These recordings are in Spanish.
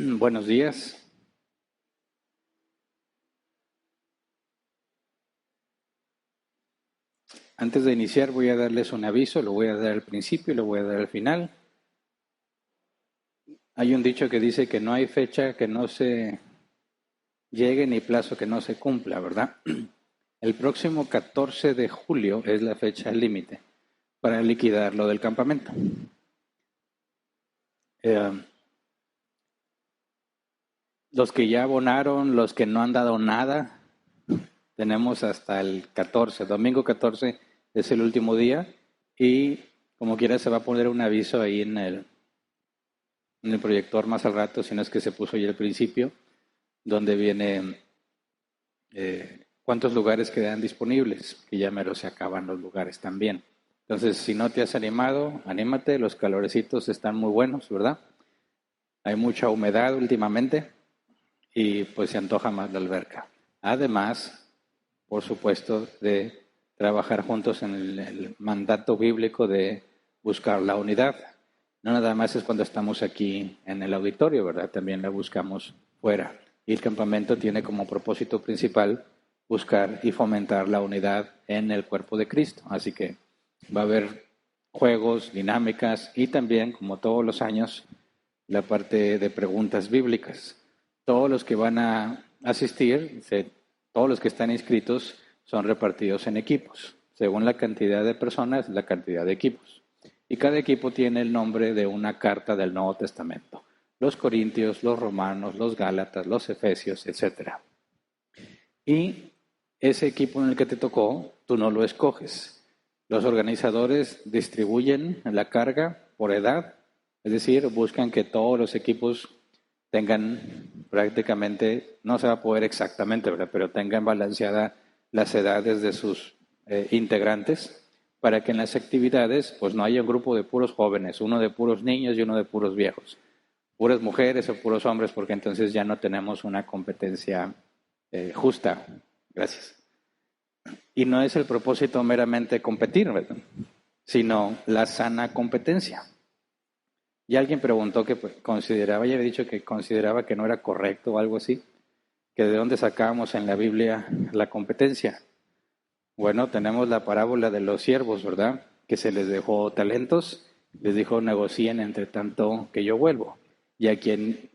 Buenos días. Antes de iniciar voy a darles un aviso, lo voy a dar al principio y lo voy a dar al final. Hay un dicho que dice que no hay fecha que no se llegue ni plazo que no se cumpla, ¿verdad? El próximo 14 de julio es la fecha límite para liquidar lo del campamento. Los que ya abonaron, los que no han dado nada, tenemos hasta el 14, domingo 14 es el último día y como quiera se va a poner un aviso ahí en el proyector más al rato, si no es que se puso ya al principio, donde viene cuántos lugares quedan disponibles, que ya mero se acaban los lugares también. Entonces, si no te has animado, anímate, los calorecitos están muy buenos, ¿verdad? Hay mucha humedad últimamente y pues se antoja más la alberca. Además, por supuesto, de trabajar juntos en el mandato bíblico de buscar la unidad. No nada más es cuando estamos aquí en el auditorio, ¿verdad? También la buscamos fuera. Y el campamento tiene como propósito principal buscar y fomentar la unidad en el cuerpo de Cristo. Así que va a haber juegos, dinámicas y también, como todos los años, la parte de preguntas bíblicas. Todos los que van a asistir, todos los que están inscritos, son repartidos en equipos. Según la cantidad de personas, la cantidad de equipos. Y cada equipo tiene el nombre de una carta del Nuevo Testamento. Los Corintios, los Romanos, los Gálatas, los Efesios, etc. Y ese equipo en el que te tocó, tú no lo escoges. Los organizadores distribuyen la carga por edad, es decir, buscan que todos los equipos tengan prácticamente, no se va a poder exactamente, ¿verdad?, pero tengan balanceada las edades de sus integrantes, para que en las actividades pues no haya un grupo de puros jóvenes, uno de puros niños y uno de puros viejos, puras mujeres o puros hombres, porque entonces ya no tenemos una competencia justa. Gracias. Y no es el propósito meramente competir, ¿verdad?, sino la sana competencia. Y alguien preguntó que consideraba, ya había dicho que consideraba que no era correcto o algo así, que de dónde sacábamos en la Biblia la competencia. Bueno, tenemos la parábola de los siervos, ¿verdad?, que se les dejó talentos, les dijo negocien entre tanto que yo vuelvo. Y a quien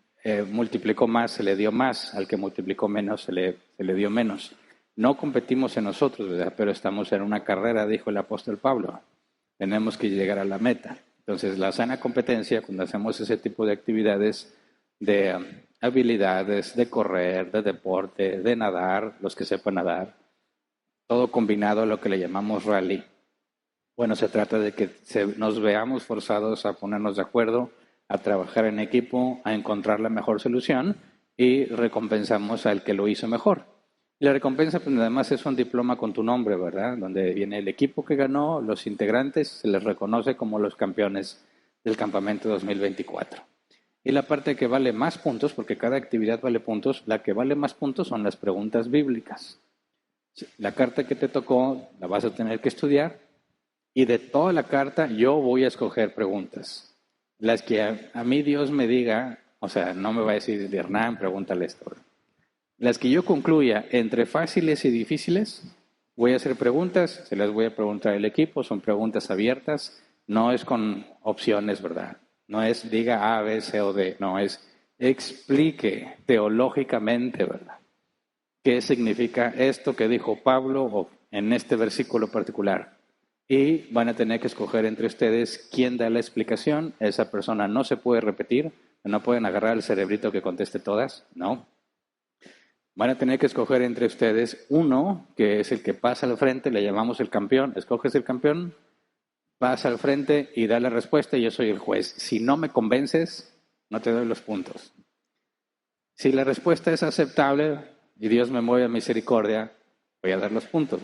multiplicó más se le dio más, al que multiplicó menos se le dio menos. No competimos en nosotros, ¿verdad?, pero estamos en una carrera, dijo el apóstol Pablo. Tenemos que llegar a la meta. Entonces, la sana competencia, cuando hacemos ese tipo de actividades de habilidades, de correr, de deporte, de nadar, los que sepan nadar, todo combinado a lo que le llamamos rally. Bueno, se trata de que nos veamos forzados a ponernos de acuerdo, a trabajar en equipo, a encontrar la mejor solución y recompensamos al que lo hizo mejor. Y la recompensa, pues además es un diploma con tu nombre, ¿verdad?, donde viene el equipo que ganó, los integrantes, se les reconoce como los campeones del campamento 2024. Y la parte que vale más puntos, porque cada actividad vale puntos, la que vale más puntos son las preguntas bíblicas. La carta que te tocó la vas a tener que estudiar y de toda la carta yo voy a escoger preguntas. Las que a mí Dios me diga, o sea, no me va a decir, Hernán, pregúntale esto. Las que yo concluya entre fáciles y difíciles, voy a hacer preguntas, se las voy a preguntar al equipo, son preguntas abiertas, no es con opciones, ¿verdad? No es diga A, B, C o D, no, es explique teológicamente, ¿verdad?, qué significa esto que dijo Pablo o en este versículo particular. Y van a tener que escoger entre ustedes quién da la explicación. Esa persona no se puede repetir, no pueden agarrar el cerebrito que conteste todas, no. Van a tener que escoger entre ustedes uno, que es el que pasa al frente, le llamamos el campeón. Escoges el campeón, pasa al frente y da la respuesta y yo soy el juez. Si no me convences, no te doy los puntos. Si la respuesta es aceptable y Dios me mueve a misericordia, voy a dar los puntos.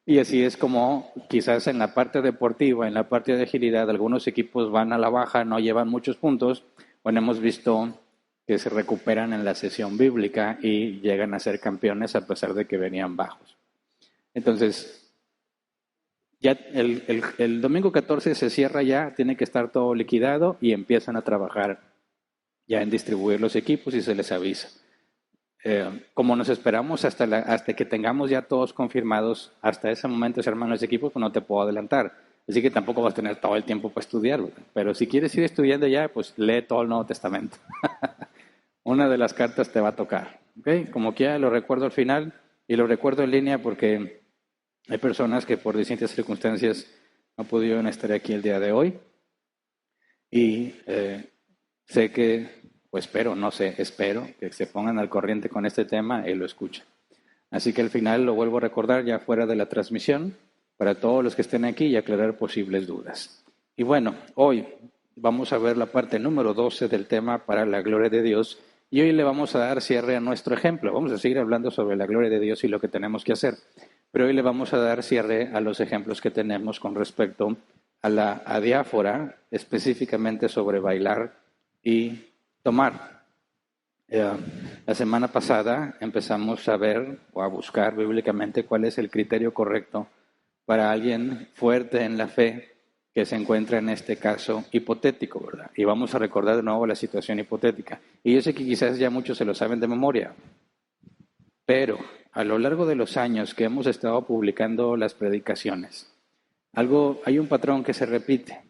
Y así es como quizás en la parte deportiva, en la parte de agilidad, algunos equipos van a la baja, no llevan muchos puntos. Bueno, hemos visto que se recuperan en la sesión bíblica y llegan a ser campeones a pesar de que venían bajos. Entonces, ya el domingo 14 se cierra ya, tiene que estar todo liquidado y empiezan a trabajar ya en distribuir los equipos y se les avisa. Como nos esperamos hasta que tengamos ya todos confirmados, hasta ese momento se arman los equipos, pues no te puedo adelantar. Así que tampoco vas a tener todo el tiempo para estudiarlo. Pero si quieres ir estudiando ya, pues lee todo el Nuevo Testamento. Una de las cartas te va a tocar. ¿Okay? Como quiera, lo recuerdo al final y lo recuerdo en línea porque hay personas que por distintas circunstancias no pudieron estar aquí el día de hoy. Y sé que, pues espero que se pongan al corriente con este tema y lo escuchen. Así que al final lo vuelvo a recordar ya fuera de la transmisión para todos los que estén aquí y aclarar posibles dudas. Y bueno, hoy vamos a ver la parte número 12 del tema para la gloria de Dios y hoy le vamos a dar cierre a nuestro ejemplo. Vamos a seguir hablando sobre la gloria de Dios y lo que tenemos que hacer, pero hoy le vamos a dar cierre a los ejemplos que tenemos con respecto a la adiáfora, específicamente sobre bailar y tomar. La semana pasada empezamos a ver o a buscar bíblicamente cuál es el criterio correcto para alguien fuerte en la fe que se encuentra en este caso hipotético, ¿verdad? Y vamos a recordar de nuevo la situación hipotética. Y yo sé que quizás ya muchos se lo saben de memoria, pero a lo largo de los años que hemos estado publicando las predicaciones, hay un patrón que se repite.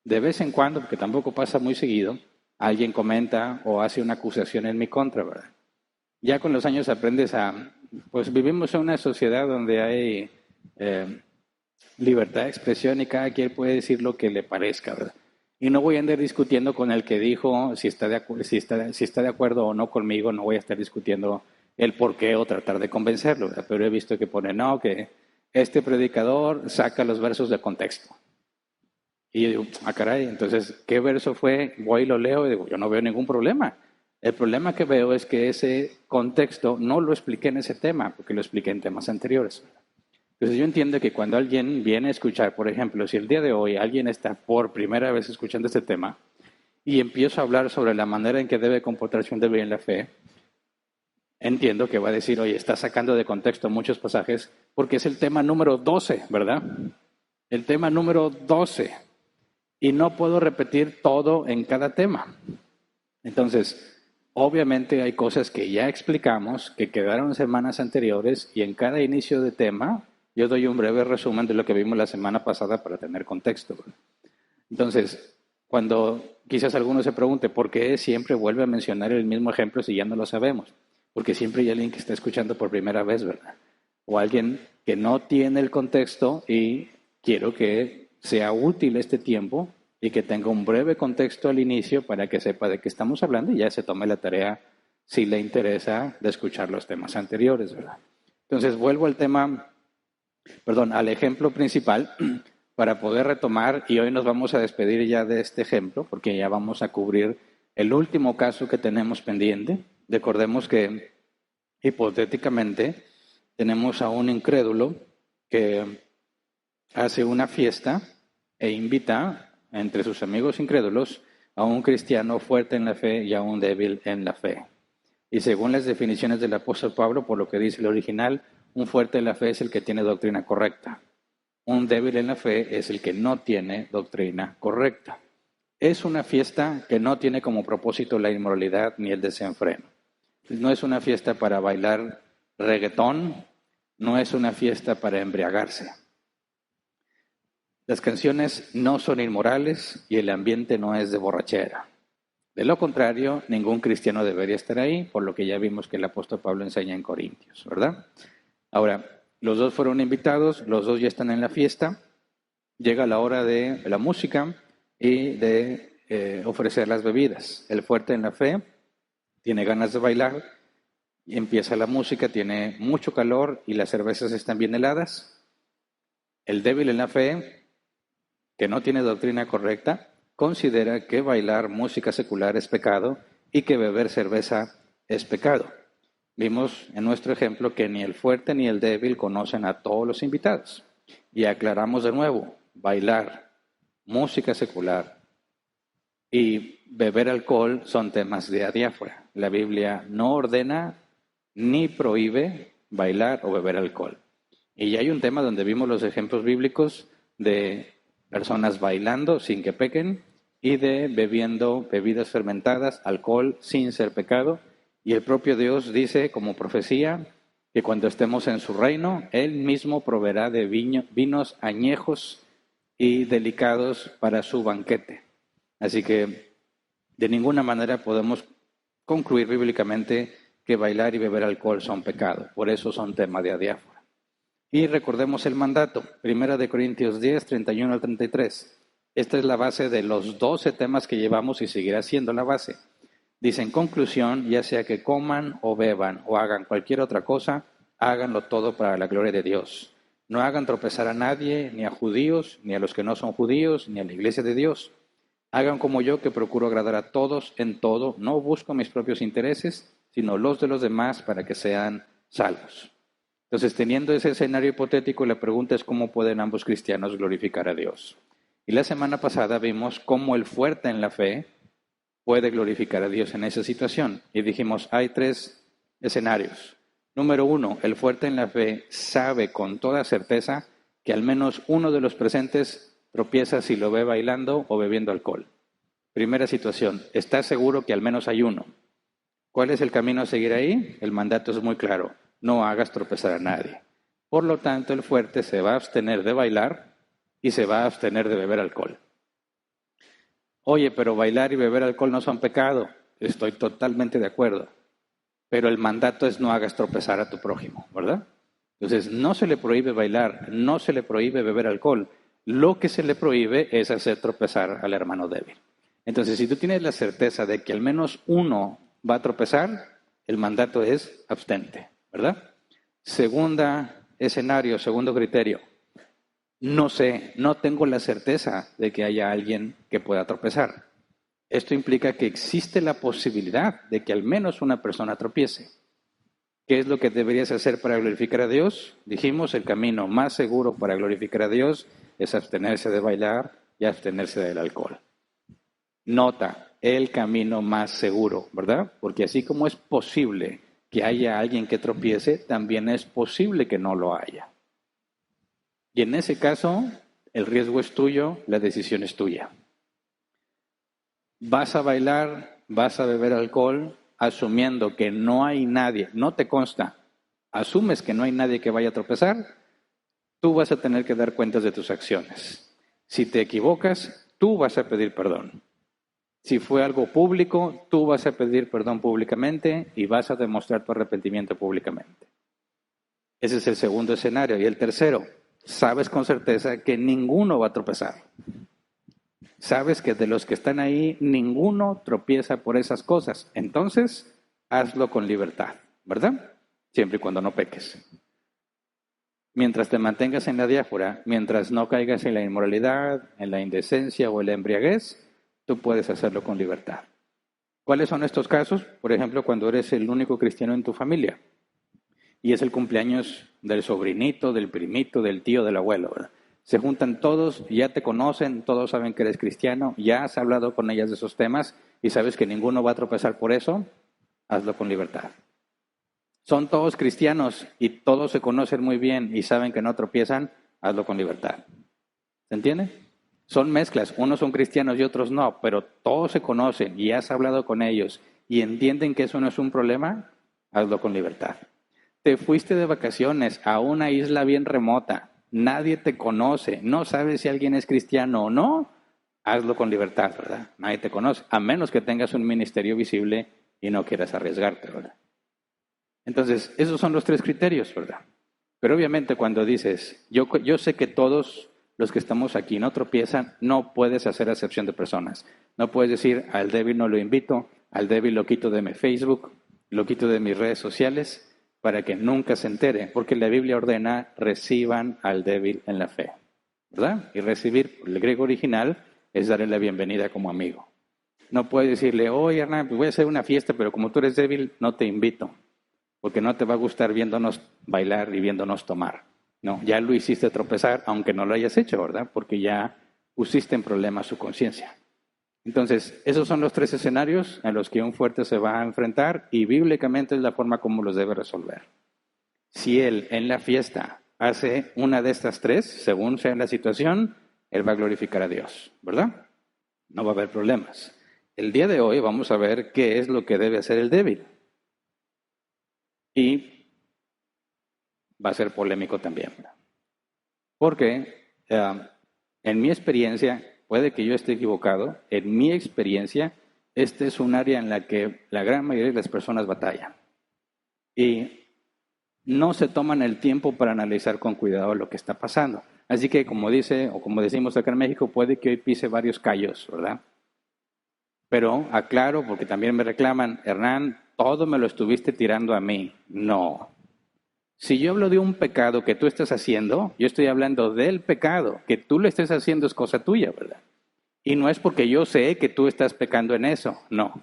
De vez en cuando, porque tampoco pasa muy seguido, alguien comenta o hace una acusación en mi contra, ¿verdad? Ya con los años aprendes pues vivimos en una sociedad donde hay libertad de expresión y cada quien puede decir lo que le parezca, ¿verdad? Y no voy a andar discutiendo con el que dijo si está de acuerdo o no conmigo, no voy a estar discutiendo el por qué o tratar de convencerlo, ¿verdad? Pero he visto que pone, no, que este predicador saca los versos de contexto. Y yo digo, caray, entonces, ¿qué verso fue? Voy y lo leo y digo, yo no veo ningún problema. El problema que veo es que ese contexto no lo expliqué en ese tema, porque lo expliqué en temas anteriores. Entonces yo entiendo que cuando alguien viene a escuchar, por ejemplo, si el día de hoy alguien está por primera vez escuchando este tema y empiezo a hablar sobre la manera en que debe comportarse un débil en la fe, entiendo que va a decir, oye, está sacando de contexto muchos pasajes porque es el tema número 12, ¿verdad? El tema número 12. Y no puedo repetir todo en cada tema. Entonces, obviamente hay cosas que ya explicamos, que quedaron semanas anteriores, y en cada inicio de tema yo doy un breve resumen de lo que vimos la semana pasada para tener contexto. Entonces, cuando quizás alguno se pregunte, ¿por qué siempre vuelve a mencionar el mismo ejemplo si ya no lo sabemos? Porque siempre hay alguien que está escuchando por primera vez, ¿verdad? O alguien que no tiene el contexto y quiero que sea útil este tiempo y que tenga un breve contexto al inicio para que sepa de qué estamos hablando y ya se tome la tarea, si le interesa, de escuchar los temas anteriores, ¿verdad? Entonces, vuelvo al ejemplo principal para poder retomar, y hoy nos vamos a despedir ya de este ejemplo porque ya vamos a cubrir el último caso que tenemos pendiente. Recordemos que hipotéticamente tenemos a un incrédulo que hace una fiesta e invita entre sus amigos incrédulos a un cristiano fuerte en la fe y a un débil en la fe. Y según las definiciones del apóstol Pablo, por lo que dice el original, un fuerte en la fe es el que tiene doctrina correcta. Un débil en la fe es el que no tiene doctrina correcta. Es una fiesta que no tiene como propósito la inmoralidad ni el desenfreno. No es una fiesta para bailar reggaetón, no es una fiesta para embriagarse. Las canciones no son inmorales y el ambiente no es de borrachera. De lo contrario, ningún cristiano debería estar ahí, por lo que ya vimos que el apóstol Pablo enseña en Corintios, ¿verdad? Ahora, los dos fueron invitados, los dos ya están en la fiesta, llega la hora de la música y de ofrecer las bebidas. El fuerte en la fe tiene ganas de bailar y empieza la música, tiene mucho calor y las cervezas están bien heladas. El débil en la fe, que no tiene doctrina correcta, considera que bailar música secular es pecado y que beber cerveza es pecado. Vimos en nuestro ejemplo que ni el fuerte ni el débil conocen a todos los invitados. Y aclaramos de nuevo, bailar, música secular y beber alcohol son temas de adiáfora. La Biblia no ordena ni prohíbe bailar o beber alcohol. Y ya hay un tema donde vimos los ejemplos bíblicos de personas bailando sin que pequen y de bebiendo bebidas fermentadas, alcohol, sin ser pecado. Y el propio Dios dice, como profecía, que cuando estemos en su reino, Él mismo proveerá de vinos añejos y delicados para su banquete. Así que de ninguna manera podemos concluir bíblicamente que bailar y beber alcohol son pecado. Por eso son tema de adiáfora. Y recordemos el mandato, 1 Corintios 10, 31 al 33. Esta es la base de los 12 temas que llevamos y seguirá siendo la base. Dice, en conclusión, ya sea que coman o beban o hagan cualquier otra cosa, háganlo todo para la gloria de Dios. No hagan tropezar a nadie, ni a judíos, ni a los que no son judíos, ni a la iglesia de Dios. Hagan como yo, que procuro agradar a todos en todo. No busco mis propios intereses, sino los de los demás para que sean salvos. Entonces, teniendo ese escenario hipotético, la pregunta es cómo pueden ambos cristianos glorificar a Dios. Y la semana pasada vimos cómo el fuerte en la fe puede glorificar a Dios en esa situación. Y dijimos, hay 3 escenarios. Número 1, el fuerte en la fe sabe con toda certeza que al menos uno de los presentes tropieza si lo ve bailando o bebiendo alcohol. Primera situación, está seguro que al menos hay uno. ¿Cuál es el camino a seguir ahí? El mandato es muy claro, no hagas tropezar a nadie. Por lo tanto, el fuerte se va a abstener de bailar y se va a abstener de beber alcohol. Oye, pero bailar y beber alcohol no son pecado. Estoy totalmente de acuerdo. Pero el mandato es no hagas tropezar a tu prójimo, ¿verdad? Entonces, no se le prohíbe bailar, no se le prohíbe beber alcohol. Lo que se le prohíbe es hacer tropezar al hermano débil. Entonces, si tú tienes la certeza de que al menos uno va a tropezar, el mandato es abstente, ¿verdad? Segundo criterio. No sé, no tengo la certeza de que haya alguien que pueda tropezar. Esto implica que existe la posibilidad de que al menos una persona tropiece. ¿Qué es lo que deberías hacer para glorificar a Dios? Dijimos, el camino más seguro para glorificar a Dios es abstenerse de bailar y abstenerse del alcohol. Nota, el camino más seguro, ¿verdad? Porque así como es posible que haya alguien que tropiece, también es posible que no lo haya. Y en ese caso, el riesgo es tuyo, la decisión es tuya. Vas a bailar, vas a beber alcohol, asumiendo que no hay nadie, no te consta, asumes que no hay nadie que vaya a tropezar, tú vas a tener que dar cuentas de tus acciones. Si te equivocas, tú vas a pedir perdón. Si fue algo público, tú vas a pedir perdón públicamente y vas a demostrar tu arrepentimiento públicamente. Ese es el segundo escenario. Y el tercero, sabes con certeza que ninguno va a tropezar. Sabes que de los que están ahí, ninguno tropieza por esas cosas. Entonces, hazlo con libertad, ¿verdad? Siempre y cuando no peques. Mientras te mantengas en la diáfora, mientras no caigas en la inmoralidad, en la indecencia o en la embriaguez, tú puedes hacerlo con libertad. ¿Cuáles son estos casos? Por ejemplo, cuando eres el único cristiano en tu familia y es el cumpleaños del sobrinito, del primito, del tío, del abuelo, ¿verdad? Se juntan todos, ya te conocen, todos saben que eres cristiano, ya has hablado con ellas de esos temas y sabes que ninguno va a tropezar por eso, hazlo con libertad. Son todos cristianos y todos se conocen muy bien y saben que no tropiezan, hazlo con libertad. ¿Se entiende? Son mezclas, unos son cristianos y otros no, pero todos se conocen y has hablado con ellos y entienden que eso no es un problema, hazlo con libertad. Te fuiste de vacaciones a una isla bien remota, nadie te conoce, no sabes si alguien es cristiano o no, hazlo con libertad, ¿verdad? Nadie te conoce, a menos que tengas un ministerio visible y no quieras arriesgarte, ¿verdad? Entonces, esos son los 3 criterios, ¿verdad? Pero obviamente cuando dices, yo sé que todos los que estamos aquí no tropiezan, no puedes hacer acepción de personas. No puedes decir, al débil no lo invito, al débil lo quito de mi Facebook, lo quito de mis redes sociales, para que nunca se entere, porque la Biblia ordena, reciban al débil en la fe, ¿verdad? Y recibir, el griego original, es darle la bienvenida como amigo. No puedes decirle, oye Hernán, pues voy a hacer una fiesta, pero como tú eres débil, no te invito, porque no te va a gustar viéndonos bailar y viéndonos tomar. No, ya lo hiciste tropezar, aunque no lo hayas hecho, ¿verdad? Porque ya pusiste en problema su conciencia. Entonces, esos son los 3 escenarios en los que un fuerte se va a enfrentar y bíblicamente es la forma como los debe resolver. Si él en la fiesta hace una de estas 3, según sea la situación, él va a glorificar a Dios, ¿verdad? no va a haber problemas. El día de hoy vamos a ver qué es lo que debe hacer el débil. Y va a ser polémico también. Porque en mi experiencia, puede que yo esté equivocado, en mi experiencia, este es un área en la que la gran mayoría de las personas batallan. Y no se toman el tiempo para analizar con cuidado lo que está pasando. Así que, como dice, o como decimos acá en México, puede que hoy pise varios callos, ¿verdad? Pero aclaro, porque también me reclaman, Hernán, todo me lo estuviste tirando a mí. No. Si yo hablo de un pecado que tú estás haciendo, yo estoy hablando del pecado. Que tú lo estés haciendo es cosa tuya, ¿verdad? Y no es porque yo sé que tú estás pecando en eso, no.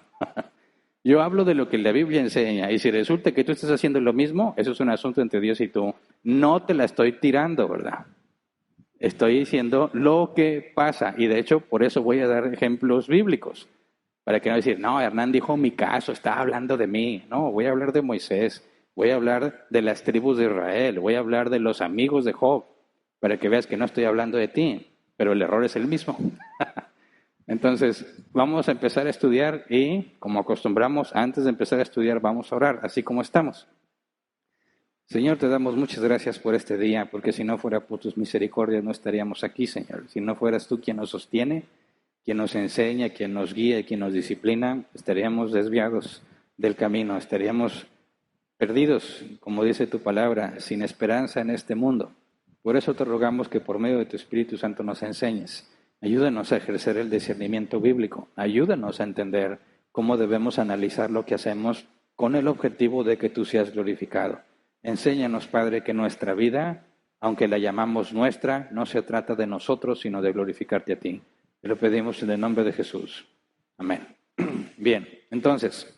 Yo hablo de lo que la Biblia enseña, y si resulta que tú estás haciendo lo mismo, eso es un asunto entre Dios y tú. No te la estoy tirando, ¿verdad? Estoy diciendo lo que pasa, y de hecho por eso voy a dar ejemplos bíblicos, para que no decir, no, Hernán dijo mi caso, está hablando de mí. No, voy a hablar de Moisés, voy a hablar de las tribus de Israel, voy a hablar de los amigos de Job, para que veas que no estoy hablando de ti, pero el error es el mismo. Entonces, vamos a empezar a estudiar y, como acostumbramos, antes de empezar a estudiar, vamos a orar, así como estamos. Señor, te damos muchas gracias por este día, porque si no fuera por tus misericordias no estaríamos aquí, Señor. Si no fueras tú quien nos sostiene, quien nos enseña, quien nos guía y quien nos disciplina, estaríamos desviados del camino, estaríamos perdidos, como dice tu palabra, sin esperanza en este mundo. Por eso te rogamos que por medio de tu Espíritu Santo nos enseñes. Ayúdanos a ejercer el discernimiento bíblico. Ayúdanos a entender cómo debemos analizar lo que hacemos con el objetivo de que tú seas glorificado. Enséñanos, Padre, que nuestra vida, aunque la llamamos nuestra, no se trata de nosotros, sino de glorificarte a ti. Te lo pedimos en el nombre de Jesús. Amén. Bien, entonces,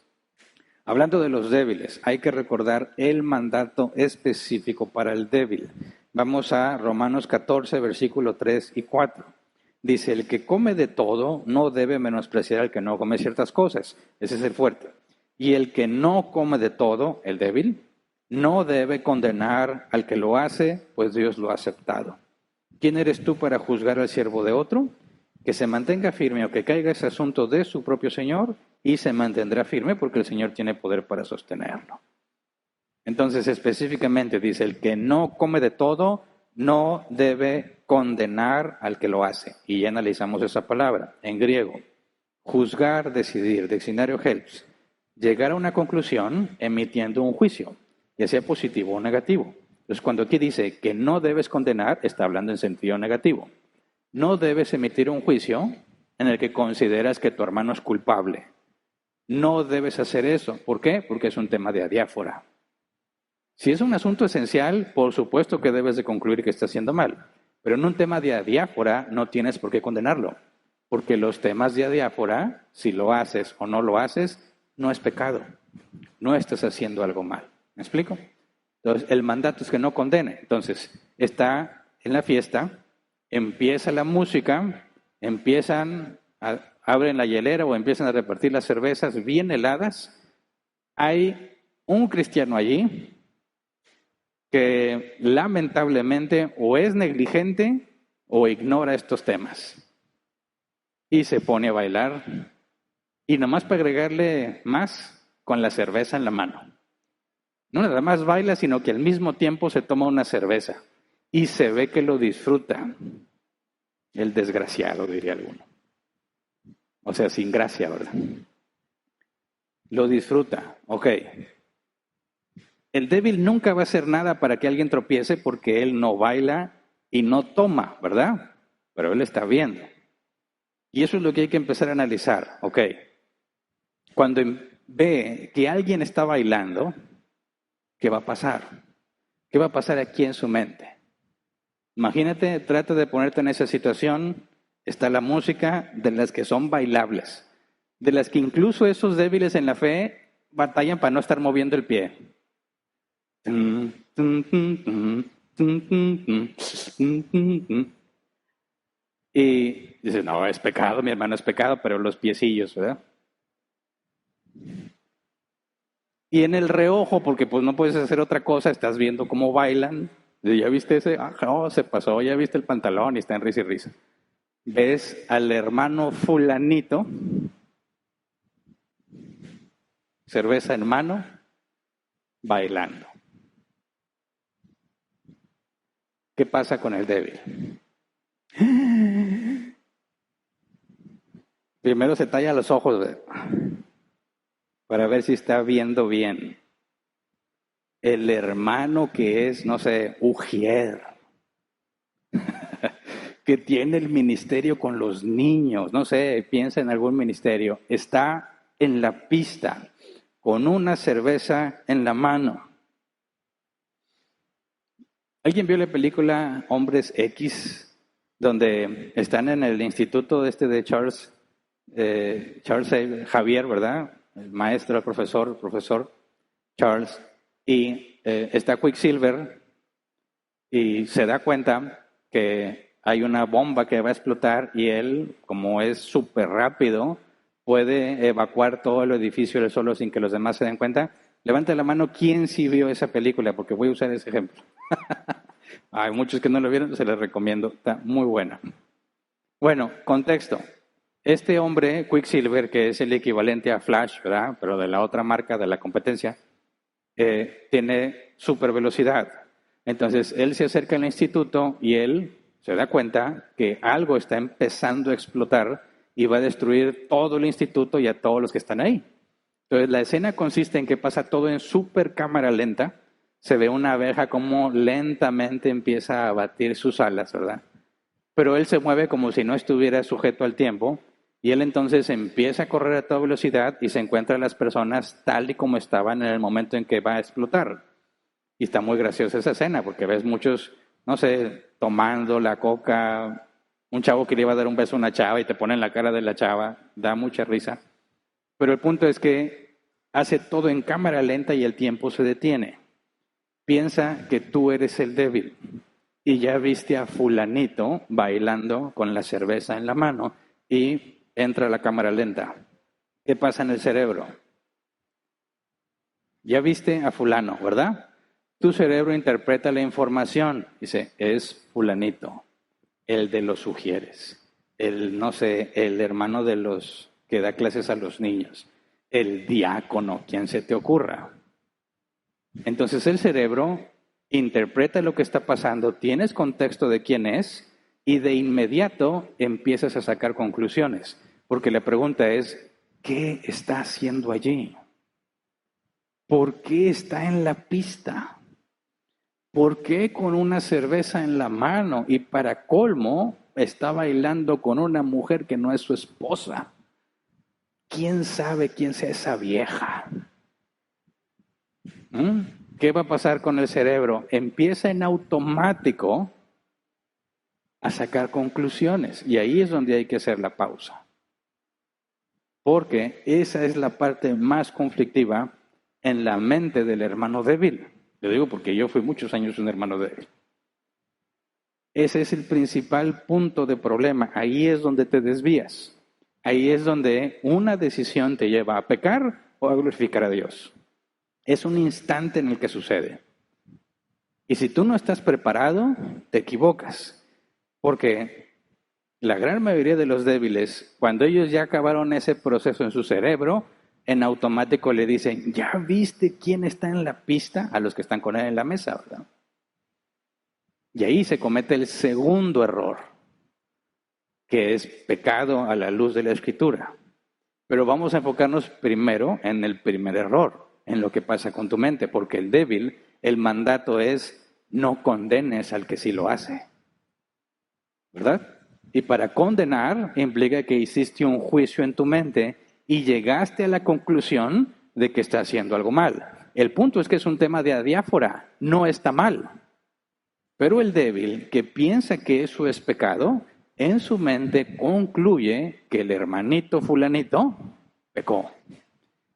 hablando de los débiles, hay que recordar el mandato específico para el débil. Vamos a Romanos 14, versículo 3 y 4. Dice, el que come de todo no debe menospreciar al que no come ciertas cosas. Ese es el fuerte. Y el que no come de todo, el débil, no debe condenar al que lo hace, pues Dios lo ha aceptado. ¿Quién eres tú para juzgar al siervo de otro? Que se mantenga firme o que caiga ese asunto de su propio Señor y se mantendrá firme porque el Señor tiene poder para sostenerlo. Entonces, específicamente dice, el que no come de todo no debe condenar al que lo hace. Y ya analizamos esa palabra en griego. Juzgar, decidir, diccionario Helps. Llegar a una conclusión emitiendo un juicio, ya sea positivo o negativo. Entonces, cuando aquí dice que no debes condenar, está hablando en sentido negativo. No debes emitir un juicio en el que consideras que tu hermano es culpable. No debes hacer eso. ¿Por qué? Porque es un tema de adiáfora. Si es un asunto esencial, por supuesto que debes de concluir que está haciendo mal. Pero en un tema de adiáfora no tienes por qué condenarlo. Porque los temas de adiáfora, si lo haces o no lo haces, no es pecado. No estás haciendo algo mal. ¿Me explico? Entonces, el mandato es que no condene. Entonces, está en la fiesta, empieza la música, abren la hielera o empiezan a repartir las cervezas bien heladas. Hay un cristiano allí que lamentablemente o es negligente o ignora estos temas y se pone a bailar y nomás para agregarle más con la cerveza en la mano. No nada más baila, sino que al mismo tiempo se toma una cerveza y se ve que lo disfruta. El desgraciado, diría alguno. O sea, sin gracia, ¿verdad? Lo disfruta, ok. El débil nunca va a hacer nada para que alguien tropiece porque él no baila y no toma, ¿verdad? Pero él está viendo. Y eso es lo que hay que empezar a analizar, ok. Cuando ve que alguien está bailando, ¿qué va a pasar? ¿Qué va a pasar aquí en su mente? Imagínate, trata de ponerte en esa situación. Está la música de las que son bailables, de las que incluso esos débiles en la fe batallan para no estar moviendo el pie. Y dice, no, es pecado, mi hermano, es pecado, pero los piecillos, ¿verdad? Y en el reojo, porque pues no puedes hacer otra cosa, estás viendo cómo bailan. ¿Ya viste ese? Ah, no, se pasó, ya viste el pantalón y está en risa y risa. ves al hermano fulanito, cerveza en mano, bailando. ¿Qué pasa con el débil? Primero se talla los ojos para ver si está viendo bien. El hermano que es, no sé, ujier, que tiene el ministerio con los niños, no sé, piensa en algún ministerio, está en la pista con una cerveza en la mano. ¿Alguien vio la película Hombres X, donde están en el instituto de Charles Javier, ¿verdad? El maestro, el profesor Charles, y está Quicksilver y se da cuenta que hay una bomba que va a explotar y él, como es súper rápido, puede evacuar todo el edificio él solo sin que los demás se den cuenta. Levante la mano, ¿quién sí vio esa película? Porque voy a usar ese ejemplo. Hay muchos que no lo vieron, se les recomiendo, está muy buena. Bueno, contexto. Este hombre, Quicksilver, que es el equivalente a Flash, ¿verdad? Pero de la otra marca de la competencia, tiene super velocidad. Entonces, él se acerca al instituto y él se da cuenta que algo está empezando a explotar y va a destruir todo el instituto y a todos los que están ahí. Entonces, la escena consiste en que pasa todo en super cámara lenta. Se ve una abeja como lentamente empieza a batir sus alas, ¿verdad? Pero él se mueve como si no estuviera sujeto al tiempo y él entonces empieza a correr a toda velocidad y se encuentra a las personas tal y como estaban en el momento en que va a explotar. Y está muy graciosa esa escena porque ves muchos, no sé, tomando la coca, un chavo que le iba a dar un beso a una chava y te pone en la cara de la chava, da mucha risa. Pero el punto es que hace todo en cámara lenta y el tiempo se detiene. Piensa que tú eres el débil y ya viste a fulanito bailando con la cerveza en la mano y entra la cámara lenta. ¿Qué pasa en el cerebro? Ya viste a fulano, ¿verdad? Tu cerebro interpreta la información. Dice, es fulanito, el de los sugieres, el, no sé, el hermano de los que da clases a los niños, el diácono, quien se te ocurra. Entonces el cerebro interpreta lo que está pasando, tienes contexto de quién es y de inmediato empiezas a sacar conclusiones. Porque la pregunta es, ¿qué está haciendo allí? ¿Por qué está en la pista? ¿Por qué con una cerveza en la mano? Y para colmo, está bailando con una mujer que no es su esposa. ¿Quién sabe quién sea esa vieja? ¿Qué va a pasar con el cerebro? Empieza en automático a sacar conclusiones y ahí es donde hay que hacer la pausa. Porque esa es la parte más conflictiva en la mente del hermano débil. Lo digo porque yo fui muchos años un hermano débil. Ese es el principal punto de problema. Ahí es donde te desvías. Ahí es donde una decisión te lleva a pecar o a glorificar a Dios. Es un instante en el que sucede. Y si tú no estás preparado, te equivocas. Porque la gran mayoría de los débiles, cuando ellos ya acabaron ese proceso en su cerebro, en automático le dicen, ¿ya viste quién está en la pista? A los que están con él en la mesa, ¿verdad? Y ahí se comete el segundo error, que es pecado a la luz de la Escritura. Pero vamos a enfocarnos primero en el primer error, en lo que pasa con tu mente, porque el débil, el mandato es no condenes al que sí lo hace, ¿verdad? Y para condenar implica que hiciste un juicio en tu mente y llegaste a la conclusión de que está haciendo algo mal. El punto es que es un tema de adiáfora, no está mal. Pero el débil que piensa que eso es pecado, en su mente concluye que el hermanito fulanito pecó.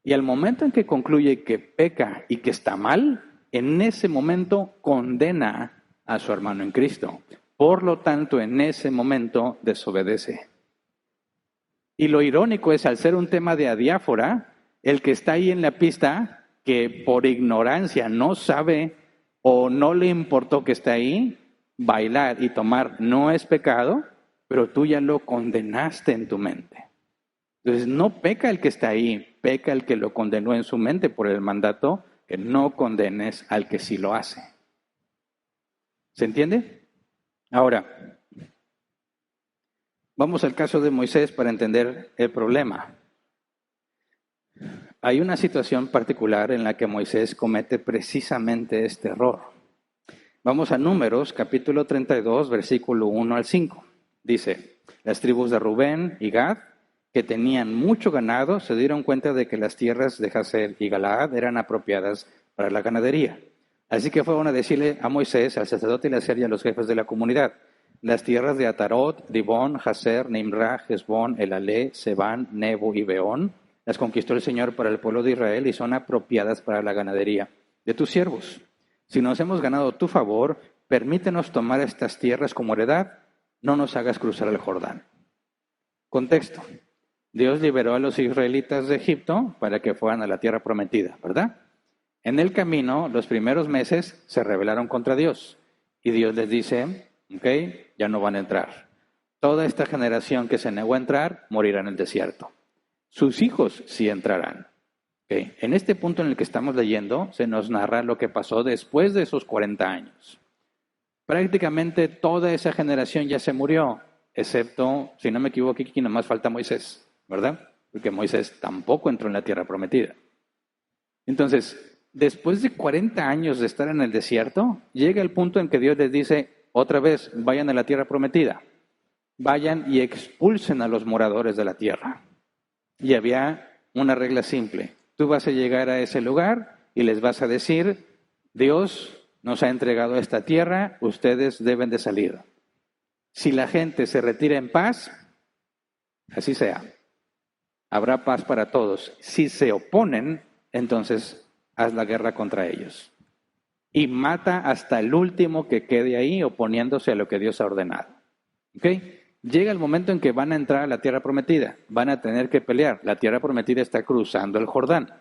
Y al momento en que concluye que peca y que está mal, en ese momento condena a su hermano en Cristo. Por lo tanto, en ese momento desobedece. Y lo irónico es, al ser un tema de adiáfora, el que está ahí en la pista, que por ignorancia no sabe o no le importó que está ahí, bailar y tomar no es pecado, pero tú ya lo condenaste en tu mente. Entonces no peca el que está ahí, peca el que lo condenó en su mente por el mandato, que no condenes al que sí lo hace. ¿Se entiende? Ahora, vamos al caso de Moisés para entender el problema. Hay una situación particular en la que Moisés comete precisamente este error. Vamos a Números, capítulo 32, versículo 1 al 5. Dice, las tribus de Rubén y Gad, que tenían mucho ganado, se dieron cuenta de que las tierras de Jazer y Galaad eran apropiadas para la ganadería. Así que fueron a decirle a Moisés, al sacerdote Eleazar y a los jefes de la comunidad, las tierras de Atarot, Dibón, Jazer, Nimrah, Hesbón, Elalé, Sebán, Nebo y Beón, las conquistó el Señor para el pueblo de Israel y son apropiadas para la ganadería de tus siervos. Si nos hemos ganado tu favor, permítenos tomar estas tierras como heredad, no nos hagas cruzar el Jordán. Contexto. Dios liberó a los israelitas de Egipto para que fueran a la tierra prometida, ¿verdad? En el camino, los primeros meses se rebelaron contra Dios y Dios les dice, ok, ya no van a entrar. Toda esta generación que se negó a entrar morirá en el desierto. Sus hijos sí entrarán. Okay. En este punto en el que estamos leyendo, se nos narra lo que pasó después de esos 40 años. Prácticamente toda esa generación ya se murió, excepto, si no me equivoco, aquí nomás falta Moisés, ¿verdad? Porque Moisés tampoco entró en la tierra prometida. Entonces, después de 40 años de estar en el desierto, llega el punto en que Dios les dice, otra vez, vayan a la tierra prometida. Vayan y expulsen a los moradores de la tierra. Y había una regla simple. Tú vas a llegar a ese lugar y les vas a decir, Dios nos ha entregado esta tierra, ustedes deben de salir. Si la gente se retira en paz, así sea. Habrá paz para todos. Si se oponen, entonces haz la guerra contra ellos. Y mata hasta el último que quede ahí oponiéndose a lo que Dios ha ordenado. ¿Ok? Llega el momento en que van a entrar a la tierra prometida, van a tener que pelear. La tierra prometida está cruzando el Jordán.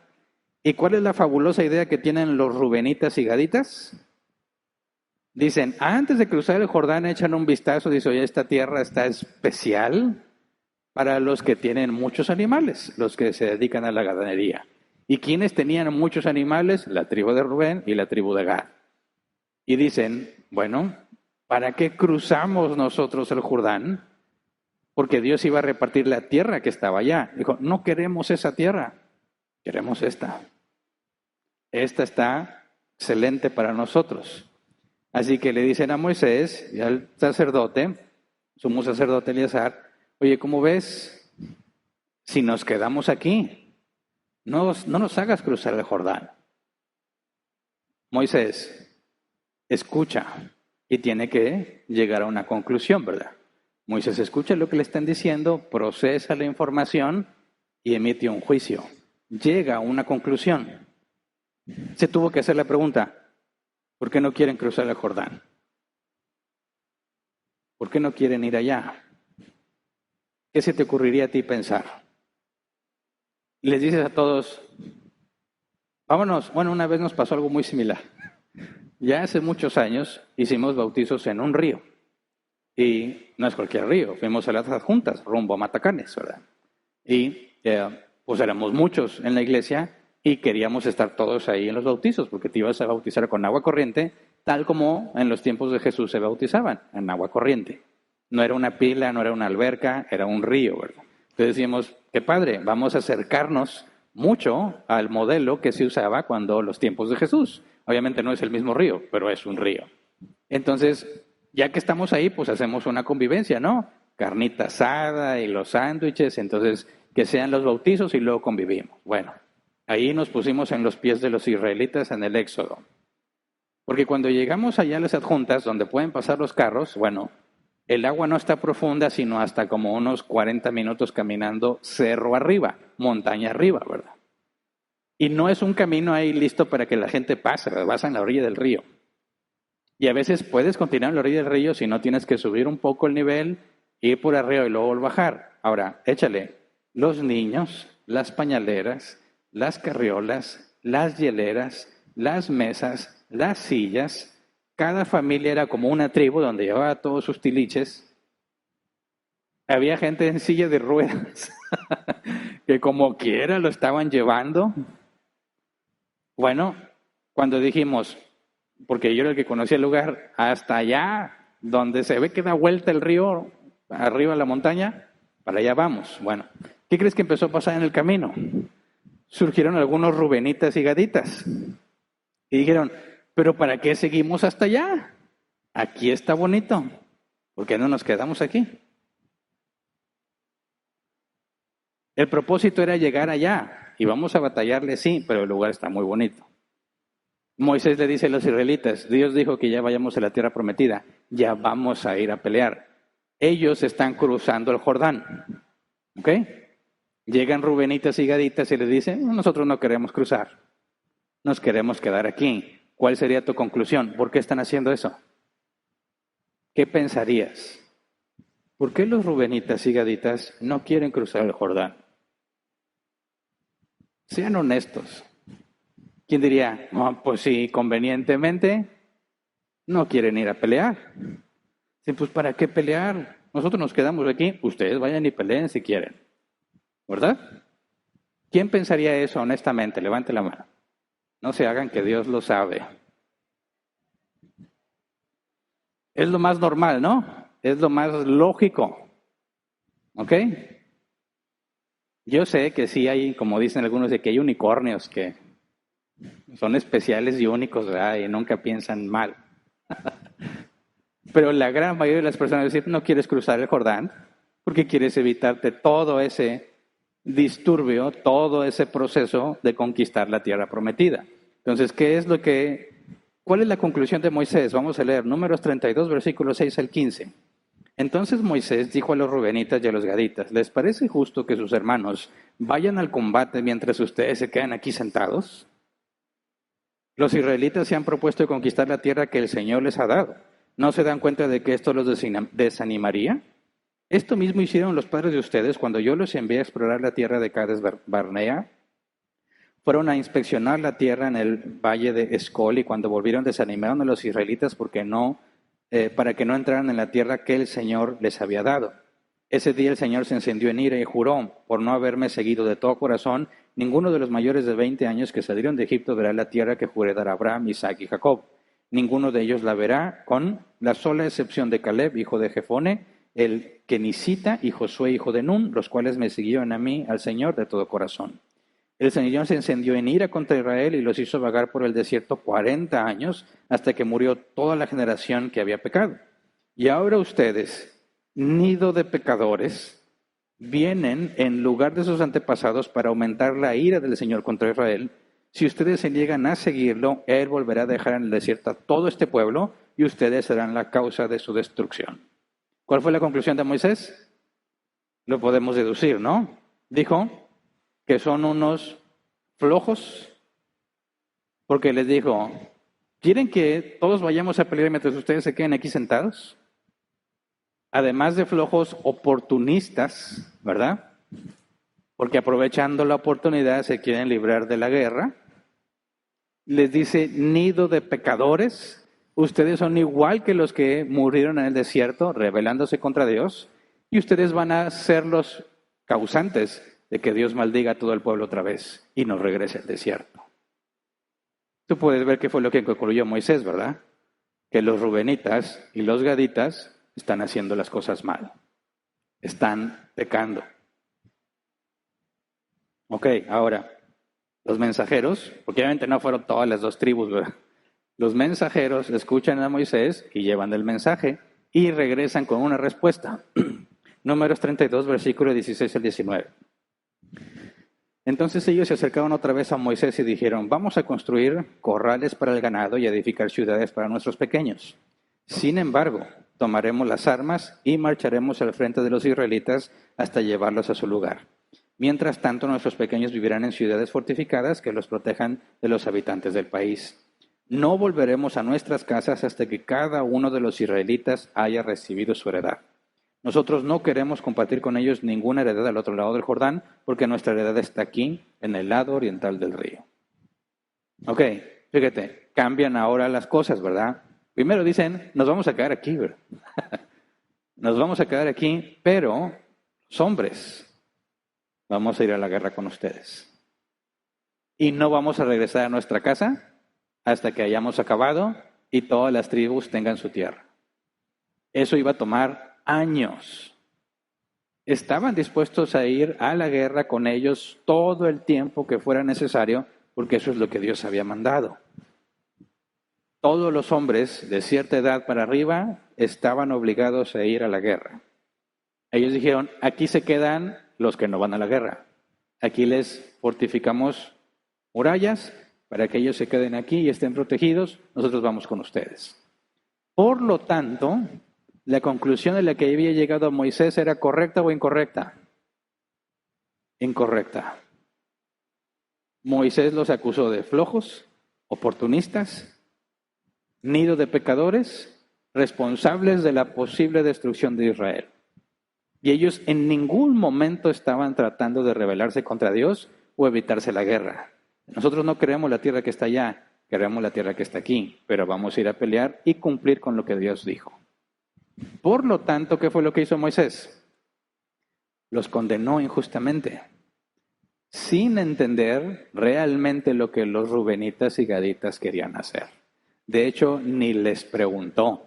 ¿Y cuál es la fabulosa idea que tienen los rubenitas y gaditas? Dicen, antes de cruzar el Jordán echan un vistazo, dicen, oye, esta tierra está especial para los que tienen muchos animales, los que se dedican a la ganadería. ¿Y quiénes tenían muchos animales? La tribu de Rubén y la tribu de Gad. Y dicen, bueno, ¿para qué cruzamos nosotros el Jordán? Porque Dios iba a repartir la tierra que estaba allá. Dijo, no queremos esa tierra, queremos esta. Esta está excelente para nosotros. Así que le dicen a Moisés y al sacerdote, sumo sacerdote Eleazar, oye, ¿cómo ves? Si nos quedamos aquí, no nos hagas cruzar el Jordán. Moisés escucha y tiene que llegar a una conclusión, ¿verdad? Moisés escucha lo que le están diciendo, procesa la información y emite un juicio. Llega a una conclusión. Se tuvo que hacer la pregunta, ¿por qué no quieren cruzar el Jordán? ¿Por qué no quieren ir allá? ¿Qué se te ocurriría a ti pensar? Les dices a todos, vámonos. Bueno, una vez nos pasó algo muy similar. Ya hace muchos años hicimos bautizos en un río. Y no es cualquier río, fuimos a las adjuntas, rumbo a Matacanes, ¿verdad? Y pues éramos muchos en la iglesia y queríamos estar todos ahí en los bautizos, porque te ibas a bautizar con agua corriente, tal como en los tiempos de Jesús se bautizaban, en agua corriente. No era una pila, no era una alberca, era un río, ¿verdad? Entonces decíamos, qué padre, vamos a acercarnos mucho al modelo que se usaba cuando los tiempos de Jesús. Obviamente no es el mismo río, pero es un río. Entonces, ya que estamos ahí, pues hacemos una convivencia, ¿no? Carnita asada y los sándwiches, entonces que sean los bautizos y luego convivimos. Bueno, ahí nos pusimos en los pies de los israelitas en el Éxodo. Porque cuando llegamos allá a las adjuntas, donde pueden pasar los carros, bueno, el agua no está profunda, sino hasta como unos 40 minutos caminando cerro arriba, montaña arriba, ¿verdad? Y no es un camino ahí listo para que la gente pase, ¿verdad? Vas en la orilla del río. Y a veces puedes continuar en la orilla del río si no tienes que subir un poco el nivel, ir por arriba y luego bajar. Ahora, échale los niños, las pañaleras, las carriolas, las hieleras, las mesas, las sillas. Cada familia era como una tribu donde llevaba todos sus tiliches. Había gente en silla de ruedas que como quiera lo estaban llevando. Bueno, cuando dijimos, porque yo era el que conocía el lugar, hasta allá donde se ve que da vuelta el río, arriba de la montaña, para allá vamos. Bueno, ¿qué crees que empezó a pasar en el camino? Surgieron algunos rubenitas y gaditas. Y dijeron, ¿pero para qué seguimos hasta allá? Aquí está bonito. ¿Por qué no nos quedamos aquí? El propósito era llegar allá. Y vamos a batallarle, sí, pero el lugar está muy bonito. Moisés le dice a los israelitas, Dios dijo que ya vayamos a la tierra prometida, ya vamos a ir a pelear. Ellos están cruzando el Jordán, ¿ok? Llegan rubenitas y gaditas y le dicen, nosotros no queremos cruzar, nos queremos quedar aquí. ¿Cuál sería tu conclusión? ¿Por qué están haciendo eso? ¿Qué pensarías? ¿Por qué los rubenitas y gaditas no quieren cruzar el Jordán? Sean honestos. ¿Quién diría, no, pues sí, convenientemente no quieren ir a pelear? Sí, pues ¿para qué pelear? Nosotros nos quedamos aquí, ustedes vayan y peleen si quieren. ¿Verdad? ¿Quién pensaría eso honestamente? Levante la mano. No se hagan que Dios lo sabe. Es lo más normal, ¿no? Es lo más lógico. ¿Ok? Yo sé que sí hay, como dicen algunos, de que hay unicornios que son especiales y únicos, ¿verdad? Y nunca piensan mal. Pero la gran mayoría de las personas dicen, no quieres cruzar el Jordán porque quieres evitarte todo ese disturbio, todo ese proceso de conquistar la tierra prometida. Entonces, ¿cuál es la conclusión de Moisés? Vamos a leer Números 32, versículos 6 al 15. Entonces Moisés dijo a los rubenitas y a los gaditas, ¿les parece justo que sus hermanos vayan al combate mientras ustedes se quedan aquí sentados? Los israelitas se han propuesto conquistar la tierra que el Señor les ha dado. ¿No se dan cuenta de que esto los desanimaría? Esto mismo hicieron los padres de ustedes cuando yo los envié a explorar la tierra de Cades Barnea. Fueron a inspeccionar la tierra en el valle de Escol y cuando volvieron desanimaron a los israelitas para que no entraran en la tierra que el Señor les había dado. Ese día el Señor se encendió en ira y juró, por no haberme seguido de todo corazón, ninguno de los mayores de 20 años que salieron de Egipto verá la tierra que juré dar a Abraham, Isaac y Jacob. Ninguno de ellos la verá, con la sola excepción de Caleb, hijo de Jefone, el Kenisita y Josué, hijo de Nun, los cuales me siguieron a mí, al Señor, de todo corazón. El Señor se encendió en ira contra Israel y los hizo vagar por el desierto 40 años, hasta que murió toda la generación que había pecado. Y ahora ustedes, nido de pecadores, vienen en lugar de sus antepasados para aumentar la ira del Señor contra Israel. Si ustedes se niegan a seguirlo, Él volverá a dejar en el desierto a todo este pueblo y ustedes serán la causa de su destrucción. ¿Cuál fue la conclusión de Moisés? Lo podemos deducir, ¿no? Dijo que son unos flojos, porque les dijo, ¿quieren que todos vayamos a pelear mientras ustedes se queden aquí sentados? Además de flojos oportunistas, ¿verdad? Porque aprovechando la oportunidad se quieren librar de la guerra. Les dice, nido de pecadores, ustedes son igual que los que murieron en el desierto, rebelándose contra Dios, y ustedes van a ser los causantes de que Dios maldiga a todo el pueblo otra vez y nos regrese al desierto. Tú puedes ver qué fue lo que concluyó Moisés, ¿verdad? Que los rubenitas y los gaditas están haciendo las cosas mal. Están pecando. Ok, ahora, los mensajeros, porque obviamente no fueron todas las dos tribus, ¿verdad? Los mensajeros escuchan a Moisés y llevan el mensaje y regresan con una respuesta. Números 32, versículo 16 al 19. Entonces ellos se acercaron otra vez a Moisés y dijeron, vamos a construir corrales para el ganado y edificar ciudades para nuestros pequeños. Sin embargo, tomaremos las armas y marcharemos al frente de los israelitas hasta llevarlos a su lugar. Mientras tanto, nuestros pequeños vivirán en ciudades fortificadas que los protejan de los habitantes del país. No volveremos a nuestras casas hasta que cada uno de los israelitas haya recibido su heredad. Nosotros no queremos compartir con ellos ninguna heredad al otro lado del Jordán, porque nuestra heredad está aquí, en el lado oriental del río. Ok, fíjate, cambian ahora las cosas, ¿verdad? Primero dicen, nos vamos a quedar aquí, ¿verdad? nos vamos a quedar aquí, pero los hombres vamos a ir a la guerra con ustedes. Y no vamos a regresar a nuestra casa hasta que hayamos acabado y todas las tribus tengan su tierra. Eso iba a tomar años. Estaban dispuestos a ir a la guerra con ellos todo el tiempo que fuera necesario, porque eso es lo que Dios había mandado. Todos los hombres de cierta edad para arriba estaban obligados a ir a la guerra. Ellos dijeron, aquí se quedan los que no van a la guerra. Aquí les fortificamos murallas para que ellos se queden aquí y estén protegidos. Nosotros vamos con ustedes. Por lo tanto, la conclusión a la que había llegado Moisés era correcta o incorrecta. Incorrecta. Moisés los acusó de flojos, oportunistas, nido de pecadores, responsables de la posible destrucción de Israel. Y ellos en ningún momento estaban tratando de rebelarse contra Dios o evitarse la guerra. Nosotros no queremos la tierra que está allá, queremos la tierra que está aquí, pero vamos a ir a pelear y cumplir con lo que Dios dijo. Por lo tanto, ¿qué fue lo que hizo Moisés? Los condenó injustamente, sin entender realmente lo que los rubenitas y gaditas querían hacer. De hecho, ni les preguntó.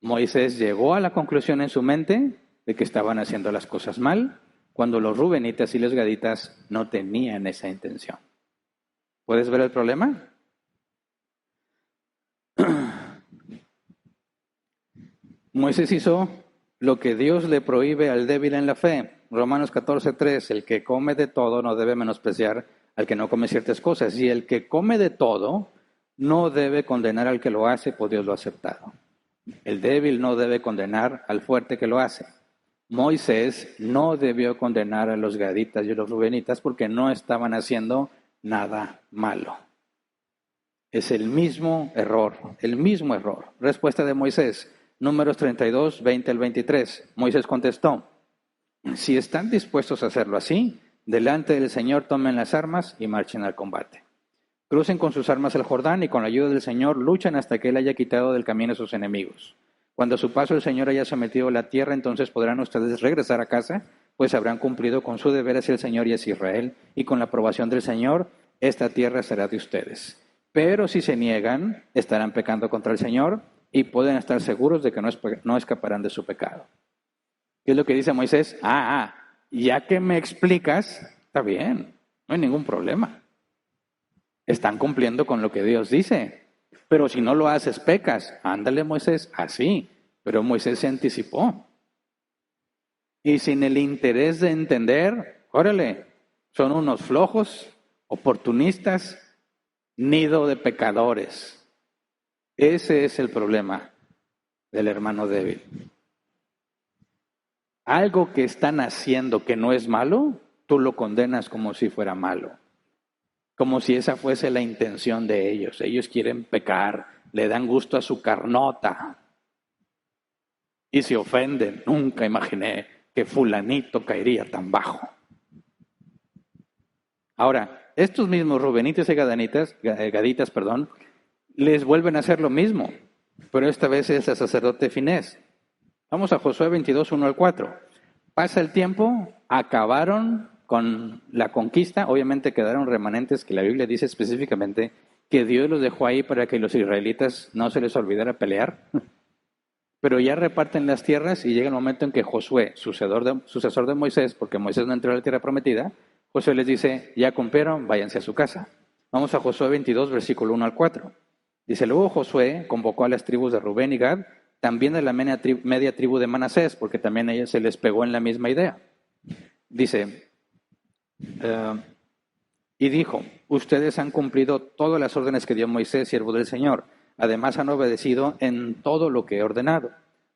Moisés llegó a la conclusión en su mente de que estaban haciendo las cosas mal, cuando los rubenitas y los gaditas no tenían esa intención. ¿Puedes ver el problema? Moisés hizo lo que Dios le prohíbe al débil en la fe. Romanos 14:3, el que come de todo no debe menospreciar al que no come ciertas cosas. Y el que come de todo no debe condenar al que lo hace, pues Dios lo ha aceptado. El débil no debe condenar al fuerte que lo hace. Moisés no debió condenar a los gaditas y a los rubenitas porque no estaban haciendo nada malo. Es el mismo error, el mismo error. Respuesta de Moisés, Números 32, 20 al 23. Moisés contestó, si están dispuestos a hacerlo así, delante del Señor tomen las armas y marchen al combate. Crucen con sus armas el Jordán y con la ayuda del Señor luchan hasta que Él haya quitado del camino a sus enemigos. Cuando a su paso el Señor haya sometido la tierra, entonces podrán ustedes regresar a casa, pues habrán cumplido con su deber hacia el Señor y hacia Israel, y con la aprobación del Señor, esta tierra será de ustedes. Pero si se niegan, estarán pecando contra el Señor y pueden estar seguros de que no escaparán de su pecado. ¿Qué es lo que dice Moisés? Ya que me explicas, está bien, no hay ningún problema. Están cumpliendo con lo que Dios dice. Pero si no lo haces, pecas. Ándale, Moisés, así. Pero Moisés se anticipó. Y sin el interés de entender, órale, son unos flojos, oportunistas, nido de pecadores. Ese es el problema del hermano débil. Algo que están haciendo que no es malo, tú lo condenas como si fuera malo. Como si esa fuese la intención de ellos. Ellos quieren pecar, le dan gusto a su carnota. Y se ofenden. Nunca imaginé que fulanito caería tan bajo. Ahora, estos mismos rubenitas y gaditas, les vuelven a hacer lo mismo. Pero esta vez es el sacerdote Finés. Vamos a Josué 22, 1 al 4. Pasa el tiempo, acabaron con la conquista. Obviamente quedaron remanentes que la Biblia dice específicamente que Dios los dejó ahí para que los israelitas no se les olvidara pelear. Pero ya reparten las tierras y llega el momento en que Josué, sucesor de Moisés, porque Moisés no entró a la tierra prometida, Josué les dice, ya cumplieron, váyanse a su casa. Vamos a Josué 22, versículo 1 al 4. Dice, luego Josué convocó a las tribus de Rubén y Gad, también de la media tribu de Manasés, porque también a ellos se les pegó en la misma idea. Dice, y dijo, ustedes han cumplido todas las órdenes que dio Moisés, siervo del Señor. Además han obedecido en todo lo que he ordenado.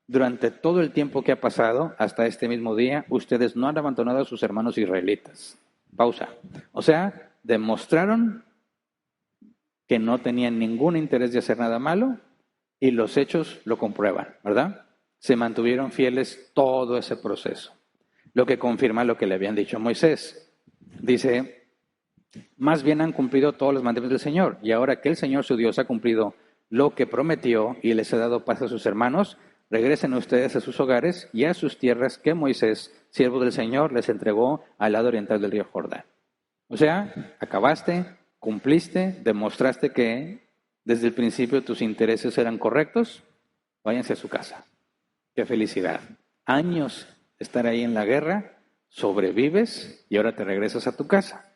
Durante todo el tiempo que ha pasado, hasta este mismo día, ustedes no han abandonado a sus hermanos israelitas. Pausa. O sea, demostraron que no tenían ningún interés de hacer nada malo y los hechos lo comprueban, ¿verdad? Se mantuvieron fieles todo ese proceso. Lo que confirma lo que le habían dicho a Moisés. Dice, más bien han cumplido todos los mandamientos del Señor y ahora que el Señor su Dios ha cumplido lo que prometió y les ha dado paz a sus hermanos, regresen ustedes a sus hogares y a sus tierras que Moisés, siervo del Señor, les entregó al lado oriental del río Jordán. O sea, acabaste, cumpliste, demostraste que desde el principio tus intereses eran correctos, váyanse a su casa. ¡Qué felicidad! Años de estar ahí en la guerra, sobrevives y ahora te regresas a tu casa.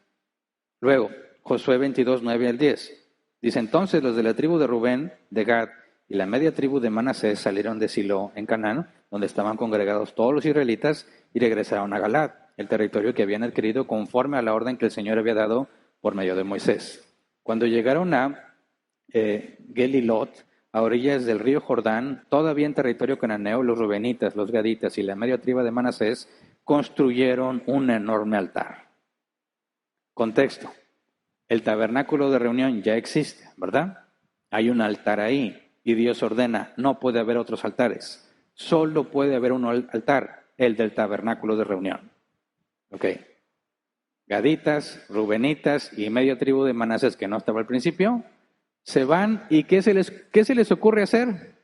Luego, Josué 22, 9 al 10. Dice, entonces los de la tribu de Rubén, de Gad y la media tribu de Manasés salieron de Silo en Canaán, donde estaban congregados todos los israelitas, y regresaron a Galad, el territorio que habían adquirido conforme a la orden que el Señor había dado por medio de Moisés. Cuando llegaron a Gelilot, a orillas del río Jordán, todavía en territorio cananeo, los rubenitas, los gaditas y la media tribu de Manasés construyeron un enorme altar. Contexto. El tabernáculo de reunión ya existe, ¿verdad? Hay un altar ahí y Dios ordena, no puede haber otros altares. Solo puede haber un altar, el del tabernáculo de reunión. Ok. Gaditas, rubenitas y media tribu de Manasés que no estaba al principio, se van y ¿qué se les ocurre hacer?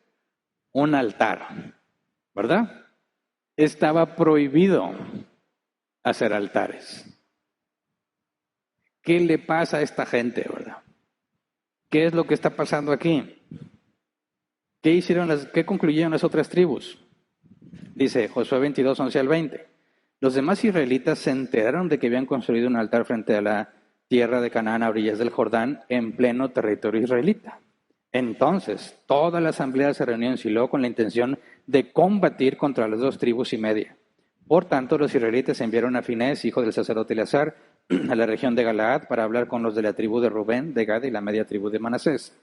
Un altar, ¿verdad? Estaba prohibido hacer altares. ¿Qué le pasa a esta gente, verdad? ¿Qué es lo que está pasando aquí? ¿Qué concluyeron las otras tribus? Dice Josué 22, 11 al 20. Los demás israelitas se enteraron de que habían construido un altar frente a la tierra de Canaán a orillas del Jordán en pleno territorio israelita. Entonces, toda la asamblea se reunió en Silo con la intención de combatir contra las 2 tribus y media. Por tanto, los israelitas enviaron a Finés, hijo del sacerdote Eleazar, a la región de Galaad para hablar con los de la tribu de Rubén, de Gad y la media tribu de Manasés.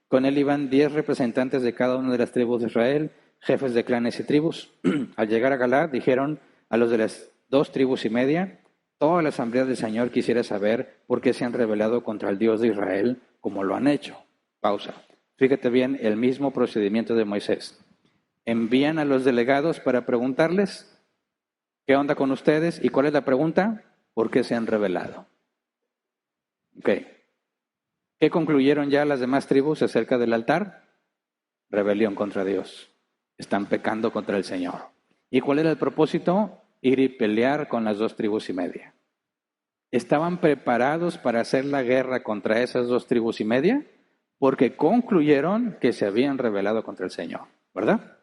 Con él iban 10 representantes de cada una de las tribus de Israel, jefes de clanes y tribus. Al llegar a Galaad, dijeron a los de las 2 tribus y media, toda la asamblea del Señor quisiera saber por qué se han rebelado contra el Dios de Israel como lo han hecho. Pausa. Fíjate bien, el mismo procedimiento de Moisés. Envían a los delegados para preguntarles, ¿qué onda con ustedes? ¿Y cuál es la pregunta? ¿Por qué se han rebelado? Ok. ¿Qué concluyeron ya las demás tribus acerca del altar? Rebelión contra Dios. Están pecando contra el Señor. ¿Y cuál era el propósito? Ir y pelear con las 2 tribus y media. ¿Estaban preparados para hacer la guerra contra esas 2 tribus y media? Porque concluyeron que se habían rebelado contra el Señor, ¿verdad?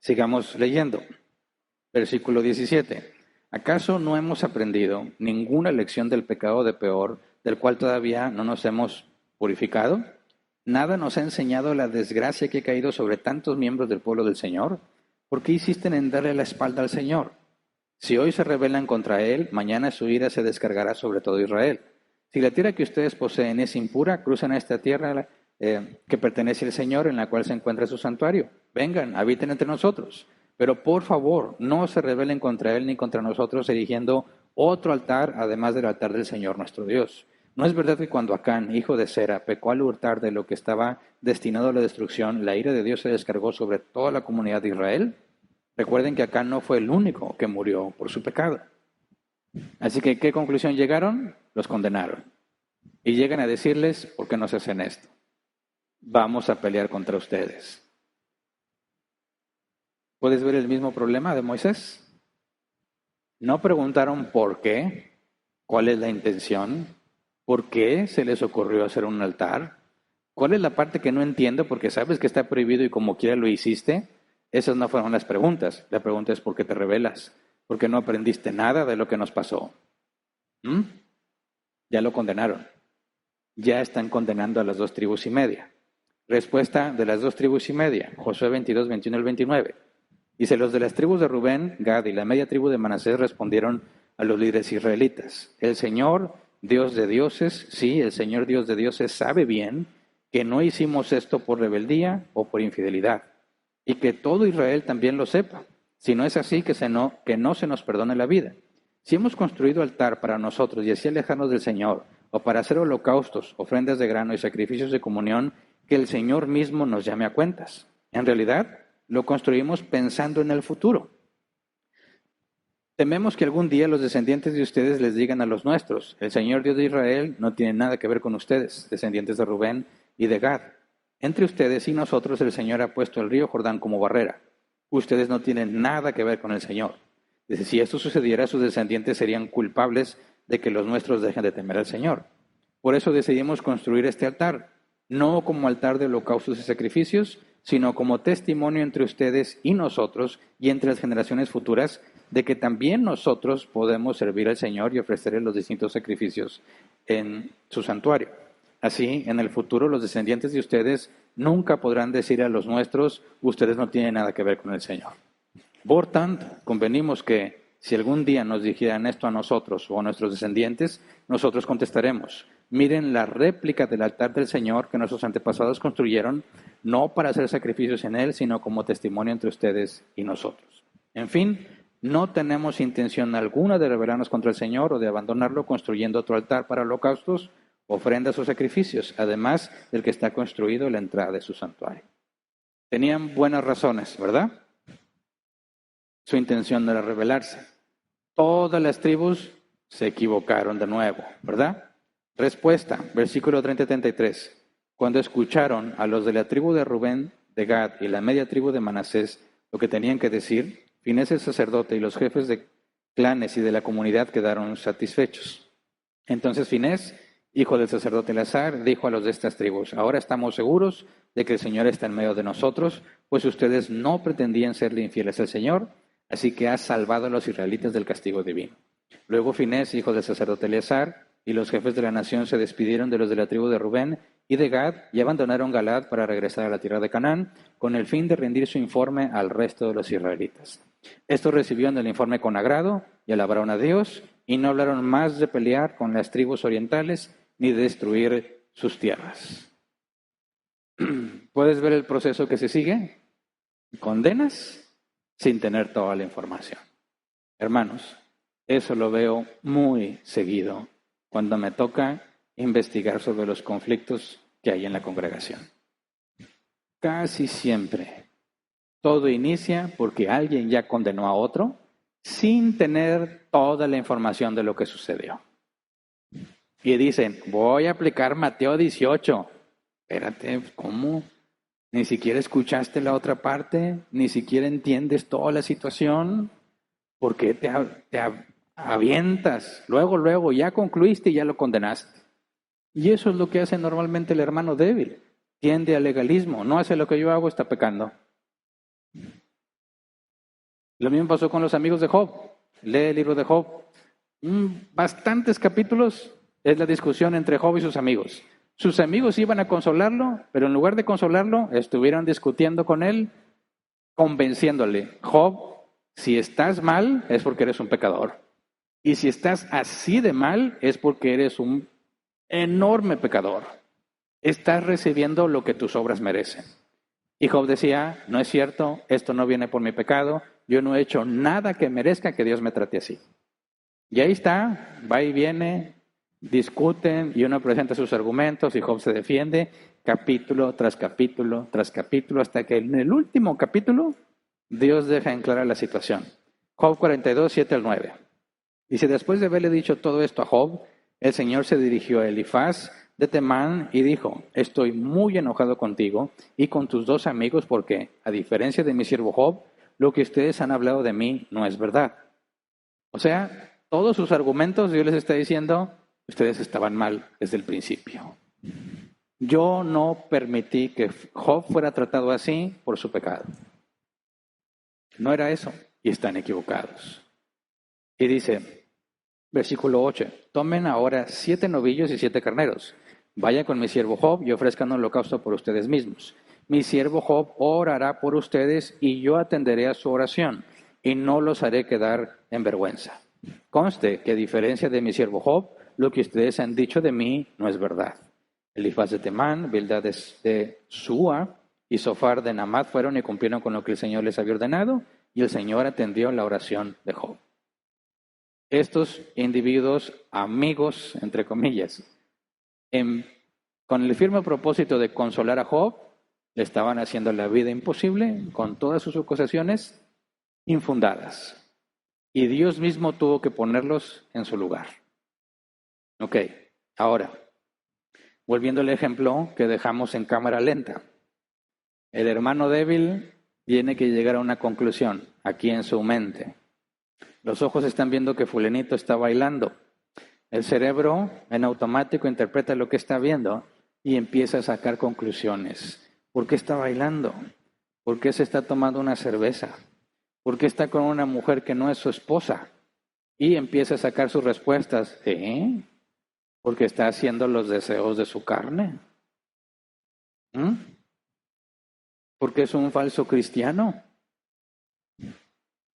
Sigamos leyendo. Versículo 17. ¿Acaso no hemos aprendido ninguna lección del pecado de Peor, del cual todavía no nos hemos purificado? ¿Nada nos ha enseñado la desgracia que ha caído sobre tantos miembros del pueblo del Señor? ¿Por qué insisten en darle la espalda al Señor? Si hoy se rebelan contra Él, mañana su ira se descargará sobre todo Israel. Si la tierra que ustedes poseen es impura, cruzan a esta tierra que pertenece al Señor, en la cual se encuentra su santuario. Vengan, habiten entre nosotros. Pero por favor, no se rebelen contra Él ni contra nosotros, erigiendo otro altar, además del altar del Señor nuestro Dios. ¿No es verdad que cuando Acán, hijo de Sera, pecó al hurtar de lo que estaba destinado a la destrucción, la ira de Dios se descargó sobre toda la comunidad de Israel? Recuerden que Acán no fue el único que murió por su pecado. Así que, ¿qué conclusión llegaron? Los condenaron. Y llegan a decirles, ¿por qué no se hacen esto? Vamos a pelear contra ustedes. ¿Puedes ver el mismo problema de Moisés? No preguntaron por qué, cuál es la intención, por qué se les ocurrió hacer un altar, cuál es la parte que no entiendo porque sabes que está prohibido y como quiera lo hiciste. Esas no fueron las preguntas. La pregunta es ¿por qué te rebelas? ¿Por qué no aprendiste nada de lo que nos pasó? Ya lo condenaron. Ya están condenando a las 2 tribus y media. Respuesta de las 2 tribus y media. Josué 22, 21 al 29. Dice, los de las tribus de Rubén, Gad y la media tribu de Manasés respondieron a los líderes israelitas. El Señor, Dios de dioses, sí, el Señor Dios de dioses sabe bien que no hicimos esto por rebeldía o por infidelidad. Y que todo Israel también lo sepa. Si no es así, que no se nos perdone la vida. Si hemos construido altar para nosotros y así alejarnos del Señor, o para hacer holocaustos, ofrendas de grano y sacrificios de comunión, que el Señor mismo nos llame a cuentas. En realidad, lo construimos pensando en el futuro. Tememos que algún día los descendientes de ustedes les digan a los nuestros, el Señor Dios de Israel no tiene nada que ver con ustedes, descendientes de Rubén y de Gad. Entre ustedes y nosotros el Señor ha puesto el río Jordán como barrera. Ustedes no tienen nada que ver con el Señor. Dice, si esto sucediera, sus descendientes serían culpables de que los nuestros dejen de temer al Señor. Por eso decidimos construir este altar, no como altar de holocaustos y sacrificios, sino como testimonio entre ustedes y nosotros y entre las generaciones futuras de que también nosotros podemos servir al Señor y ofrecerle los distintos sacrificios en su santuario. Así, en el futuro, los descendientes de ustedes nunca podrán decir a los nuestros, ustedes no tienen nada que ver con el Señor. Por tanto, convenimos que si algún día nos dijeran esto a nosotros o a nuestros descendientes, nosotros contestaremos, miren la réplica del altar del Señor que nuestros antepasados construyeron, no para hacer sacrificios en él, sino como testimonio entre ustedes y nosotros. En fin, no tenemos intención alguna de rebelarnos contra el Señor o de abandonarlo construyendo otro altar para holocaustos, ofrendas o sacrificios, además del que está construido en la entrada de su santuario. Tenían buenas razones, ¿verdad? Su intención no era rebelarse. Todas las tribus se equivocaron de nuevo, ¿verdad? Respuesta, versículo 30-33. Cuando escucharon a los de la tribu de Rubén, de Gad y la media tribu de Manasés lo que tenían que decir, Finés el sacerdote y los jefes de clanes y de la comunidad quedaron satisfechos. Entonces Finés, hijo del sacerdote Eleazar, dijo a los de estas tribus, ahora estamos seguros de que el Señor está en medio de nosotros, pues ustedes no pretendían serle infieles al Señor, así que ha salvado a los israelitas del castigo divino. Luego Finés, hijo del sacerdote Eleazar, y los jefes de la nación se despidieron de los de la tribu de Rubén y de Gad y abandonaron Galaad para regresar a la tierra de Canaán, con el fin de rendir su informe al resto de los israelitas. Estos recibieron el informe con agrado y alabaron a Dios, y no hablaron más de pelear con las tribus orientales ni de destruir sus tierras. ¿Puedes ver el proceso que se sigue? Condenas sin tener toda la información. Hermanos, eso lo veo muy seguido cuando me toca investigar sobre los conflictos que hay en la congregación. Casi siempre todo inicia porque alguien ya condenó a otro sin tener toda la información de lo que sucedió. Y dicen, voy a aplicar Mateo 18. Espérate, ¿cómo? Ni siquiera escuchaste la otra parte, ni siquiera entiendes toda la situación. ¿Por qué te avientas? Luego, ya concluiste y ya lo condenaste. Y eso es lo que hace normalmente el hermano débil. Tiende al legalismo. No hace lo que yo hago, está pecando. Lo mismo pasó con los amigos de Job. Lee el libro de Job. Bastantes capítulos es la discusión entre Job y sus amigos. Sus amigos iban a consolarlo, pero en lugar de consolarlo, estuvieron discutiendo con él, convenciéndole. Job, si estás mal, es porque eres un pecador. Y si estás así de mal, es porque eres un enorme pecador. Estás recibiendo lo que tus obras merecen. Y Job decía, no es cierto, esto no viene por mi pecado, yo no he hecho nada que merezca que Dios me trate así. Y ahí está, va y viene, discuten y uno presenta sus argumentos y Job se defiende capítulo tras capítulo tras capítulo hasta que en el último capítulo Dios deja en clara la situación. Job 42, 7 al 9. Dice, después de haberle dicho todo esto a Job, el Señor se dirigió a Elifaz de Temán y dijo, estoy muy enojado contigo y con tus dos amigos porque, a diferencia de mi siervo Job, lo que ustedes han hablado de mí no es verdad. O sea, todos sus argumentos Dios les está diciendo, ustedes estaban mal desde el principio. Yo no permití que Job fuera tratado así por su pecado. No era eso y están equivocados. Y dice, versículo 8, tomen ahora 7 novillos y 7 carneros. Vayan con mi siervo Job y ofrezcan un holocausto por ustedes mismos. Mi siervo Job orará por ustedes y yo atenderé a su oración y no los haré quedar en vergüenza. Conste que a diferencia de mi siervo Job, lo que ustedes han dicho de mí no es verdad. Elifaz de Temán, Bildad de Súa y Sofar de Namat fueron y cumplieron con lo que el Señor les había ordenado y el Señor atendió la oración de Job. Estos individuos, amigos, entre comillas, con el firme propósito de consolar a Job, le estaban haciendo la vida imposible con todas sus acusaciones infundadas. Y Dios mismo tuvo que ponerlos en su lugar. Ok, ahora, volviendo al ejemplo que dejamos en cámara lenta. El hermano débil tiene que llegar a una conclusión, aquí en su mente. Los ojos están viendo que fulanito está bailando. El cerebro en automático interpreta lo que está viendo y empieza a sacar conclusiones. ¿Por qué está bailando? ¿Por qué se está tomando una cerveza? ¿Por qué está con una mujer que no es su esposa? Y empieza a sacar sus respuestas. Porque está haciendo los deseos de su carne. Porque es un falso cristiano.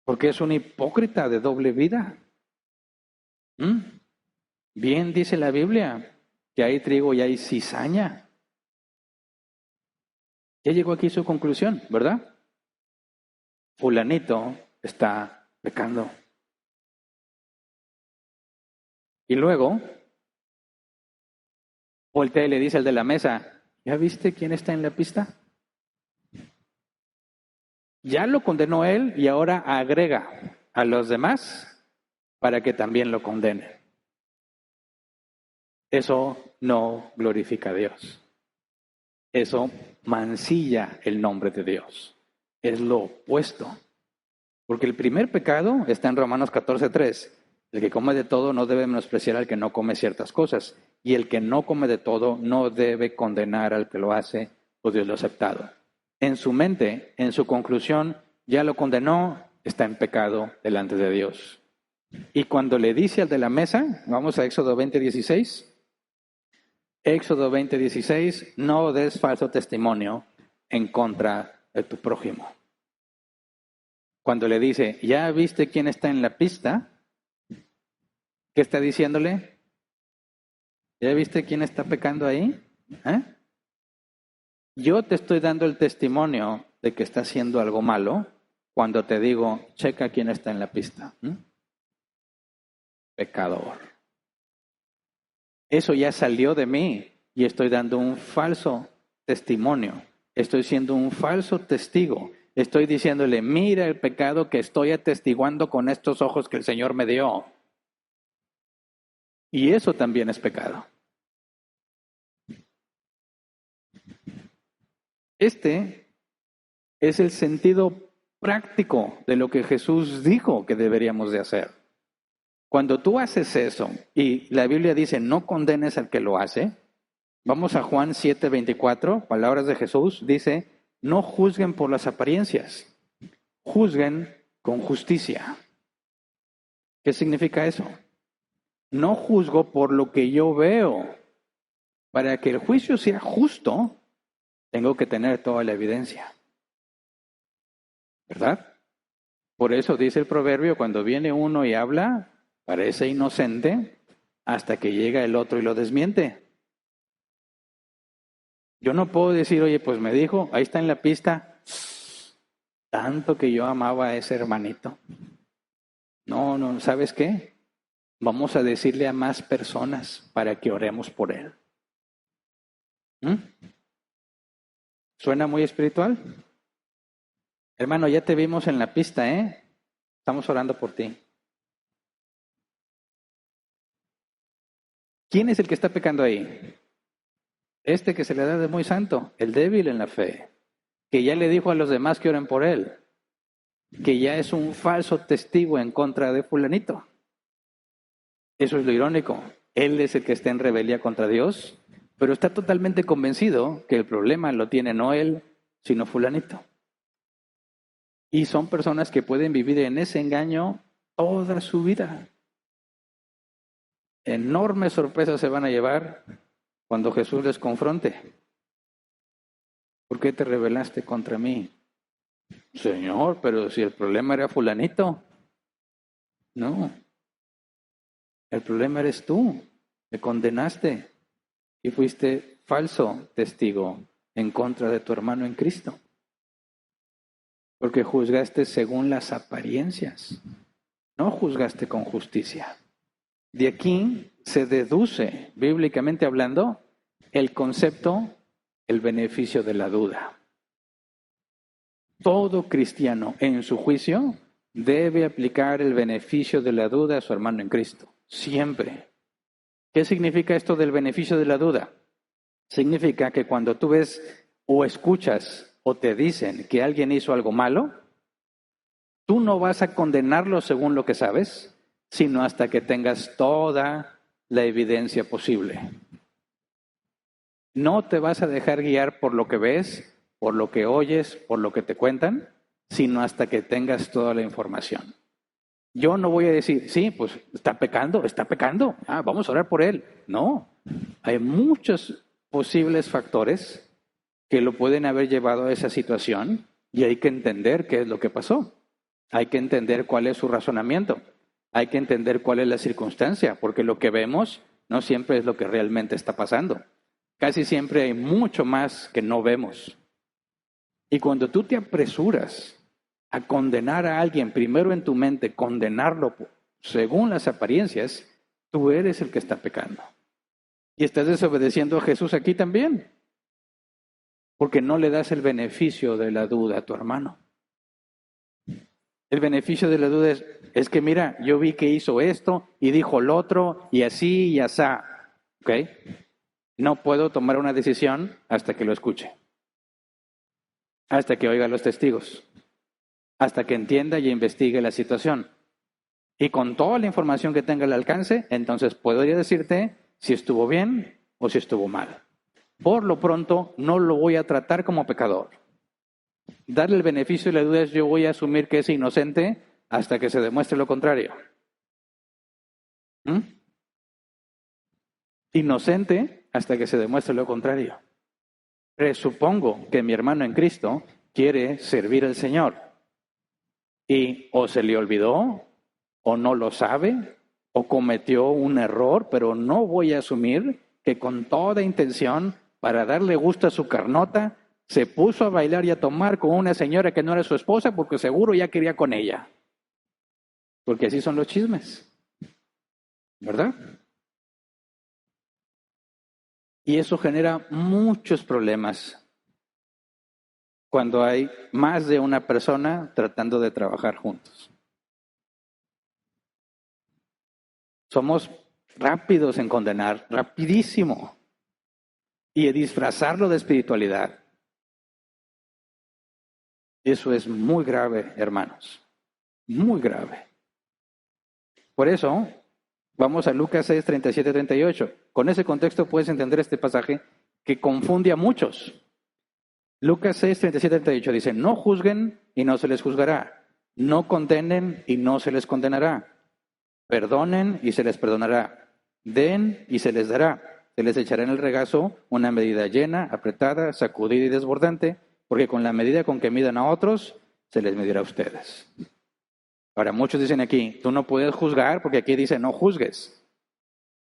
Porque es un hipócrita de doble vida. Bien dice la Biblia que hay trigo y hay cizaña. Ya llegó aquí su conclusión, ¿verdad? Fulanito está pecando. Y luego, voltea y le dice al de la mesa, ¿ya viste quién está en la pista? Ya lo condenó él y ahora agrega a los demás para que también lo condenen. Eso no glorifica a Dios. Eso mancilla el nombre de Dios. Es lo opuesto. Porque el primer pecado está en Romanos 14:3. El que come de todo no debe menospreciar al que no come ciertas cosas. Y el que no come de todo no debe condenar al que lo hace, pues Dios lo ha aceptado. En su mente, en su conclusión, ya lo condenó, está en pecado delante de Dios. Y cuando le dice al de la mesa, vamos a Éxodo 20:16. Éxodo 20:16, no des falso testimonio en contra de tu prójimo. Cuando le dice, ¿ya viste quién está en la pista? ¿Qué está diciéndole? ¿Ya viste quién está pecando ahí? Yo te estoy dando el testimonio de que está haciendo algo malo cuando te digo, checa quién está en la pista. Pecador. Eso ya salió de mí y estoy dando un falso testimonio. Estoy siendo un falso testigo. Estoy diciéndole, mira el pecado que estoy atestiguando con estos ojos que el Señor me dio. Y eso también es pecado. Este es el sentido práctico de lo que Jesús dijo que deberíamos de hacer. Cuando tú haces eso y la Biblia dice no condenes al que lo hace, vamos a Juan 7:24, palabras de Jesús, dice, no juzguen por las apariencias, juzguen con justicia. ¿Qué significa eso? No juzgo por lo que yo veo. Para que el juicio sea justo, tengo que tener toda la evidencia. ¿Verdad? Por eso dice el proverbio, cuando viene uno y habla, parece inocente, hasta que llega el otro y lo desmiente. Yo no puedo decir, oye, pues me dijo, ahí está en la pista, tanto que yo amaba a ese hermanito. No, ¿sabes qué? Vamos a decirle a más personas para que oremos por él. ¿Suena muy espiritual? Hermano, ya te vimos en la pista, Estamos orando por ti. ¿Quién es el que está pecando ahí? Este que se le da de muy santo, el débil en la fe, que ya le dijo a los demás que oren por él, que ya es un falso testigo en contra de fulanito. Eso es lo irónico. Él es el que está en rebeldía contra Dios, pero está totalmente convencido que el problema lo tiene no él, sino fulanito. Y son personas que pueden vivir en ese engaño toda su vida. Enormes sorpresas se van a llevar cuando Jesús les confronte. ¿Por qué te rebelaste contra mí? Señor, pero si el problema era fulanito. No. El problema eres tú. Te condenaste y fuiste falso testigo en contra de tu hermano en Cristo. Porque juzgaste según las apariencias. No juzgaste con justicia. De aquí se deduce, bíblicamente hablando, el concepto, el beneficio de la duda. Todo cristiano en su juicio debe aplicar el beneficio de la duda a su hermano en Cristo. Siempre. ¿Qué significa esto del beneficio de la duda? Significa que cuando tú ves o escuchas o te dicen que alguien hizo algo malo, tú no vas a condenarlo según lo que sabes, sino hasta que tengas toda la evidencia posible. No te vas a dejar guiar por lo que ves, por lo que oyes, por lo que te cuentan, sino hasta que tengas toda la información. Yo no voy a decir, sí, pues está pecando, vamos a orar por él. No, hay muchos posibles factores que lo pueden haber llevado a esa situación y hay que entender qué es lo que pasó. Hay que entender cuál es su razonamiento. Hay que entender cuál es la circunstancia, porque lo que vemos no siempre es lo que realmente está pasando. Casi siempre hay mucho más que no vemos. Y cuando tú te apresuras a condenar a alguien, primero en tu mente, condenarlo según las apariencias, tú eres el que está pecando. Y estás desobedeciendo a Jesús aquí también, porque no le das el beneficio de la duda a tu hermano. El beneficio de la duda es que mira, yo vi que hizo esto y dijo lo otro y así y asá. ¿Ok? No puedo tomar una decisión hasta que lo escuche, hasta que oiga a los testigos, hasta que entienda y investigue la situación. Y con toda la información que tenga al alcance, entonces podría decirte si estuvo bien o si estuvo mal. Por lo pronto, no lo voy a tratar como pecador. Darle el beneficio de la duda es yo voy a asumir que es inocente hasta que se demuestre lo contrario. Inocente hasta que se demuestre lo contrario. Presupongo que mi hermano en Cristo quiere servir al Señor. Y o se le olvidó, o no lo sabe, o cometió un error, pero no voy a asumir que con toda intención, para darle gusto a su carnota, se puso a bailar y a tomar con una señora que no era su esposa porque seguro ya quería con ella. Porque así son los chismes, ¿verdad? Y eso genera muchos problemas cuando hay más de una persona tratando de trabajar juntos. Somos rápidos en condenar, rapidísimo, y disfrazarlo de espiritualidad. Eso es muy grave, hermanos, muy grave. Por eso, vamos a Lucas 6, 37, 38. Con ese contexto puedes entender este pasaje que confunde a muchos. Lucas 6, 37, 38 dice, no juzguen y no se les juzgará, no condenen y no se les condenará, perdonen y se les perdonará, den y se les dará, se les echará en el regazo una medida llena, apretada, sacudida y desbordante, porque con la medida con que midan a otros, se les medirá a ustedes. Ahora, muchos dicen aquí, tú no puedes juzgar porque aquí dice no juzgues.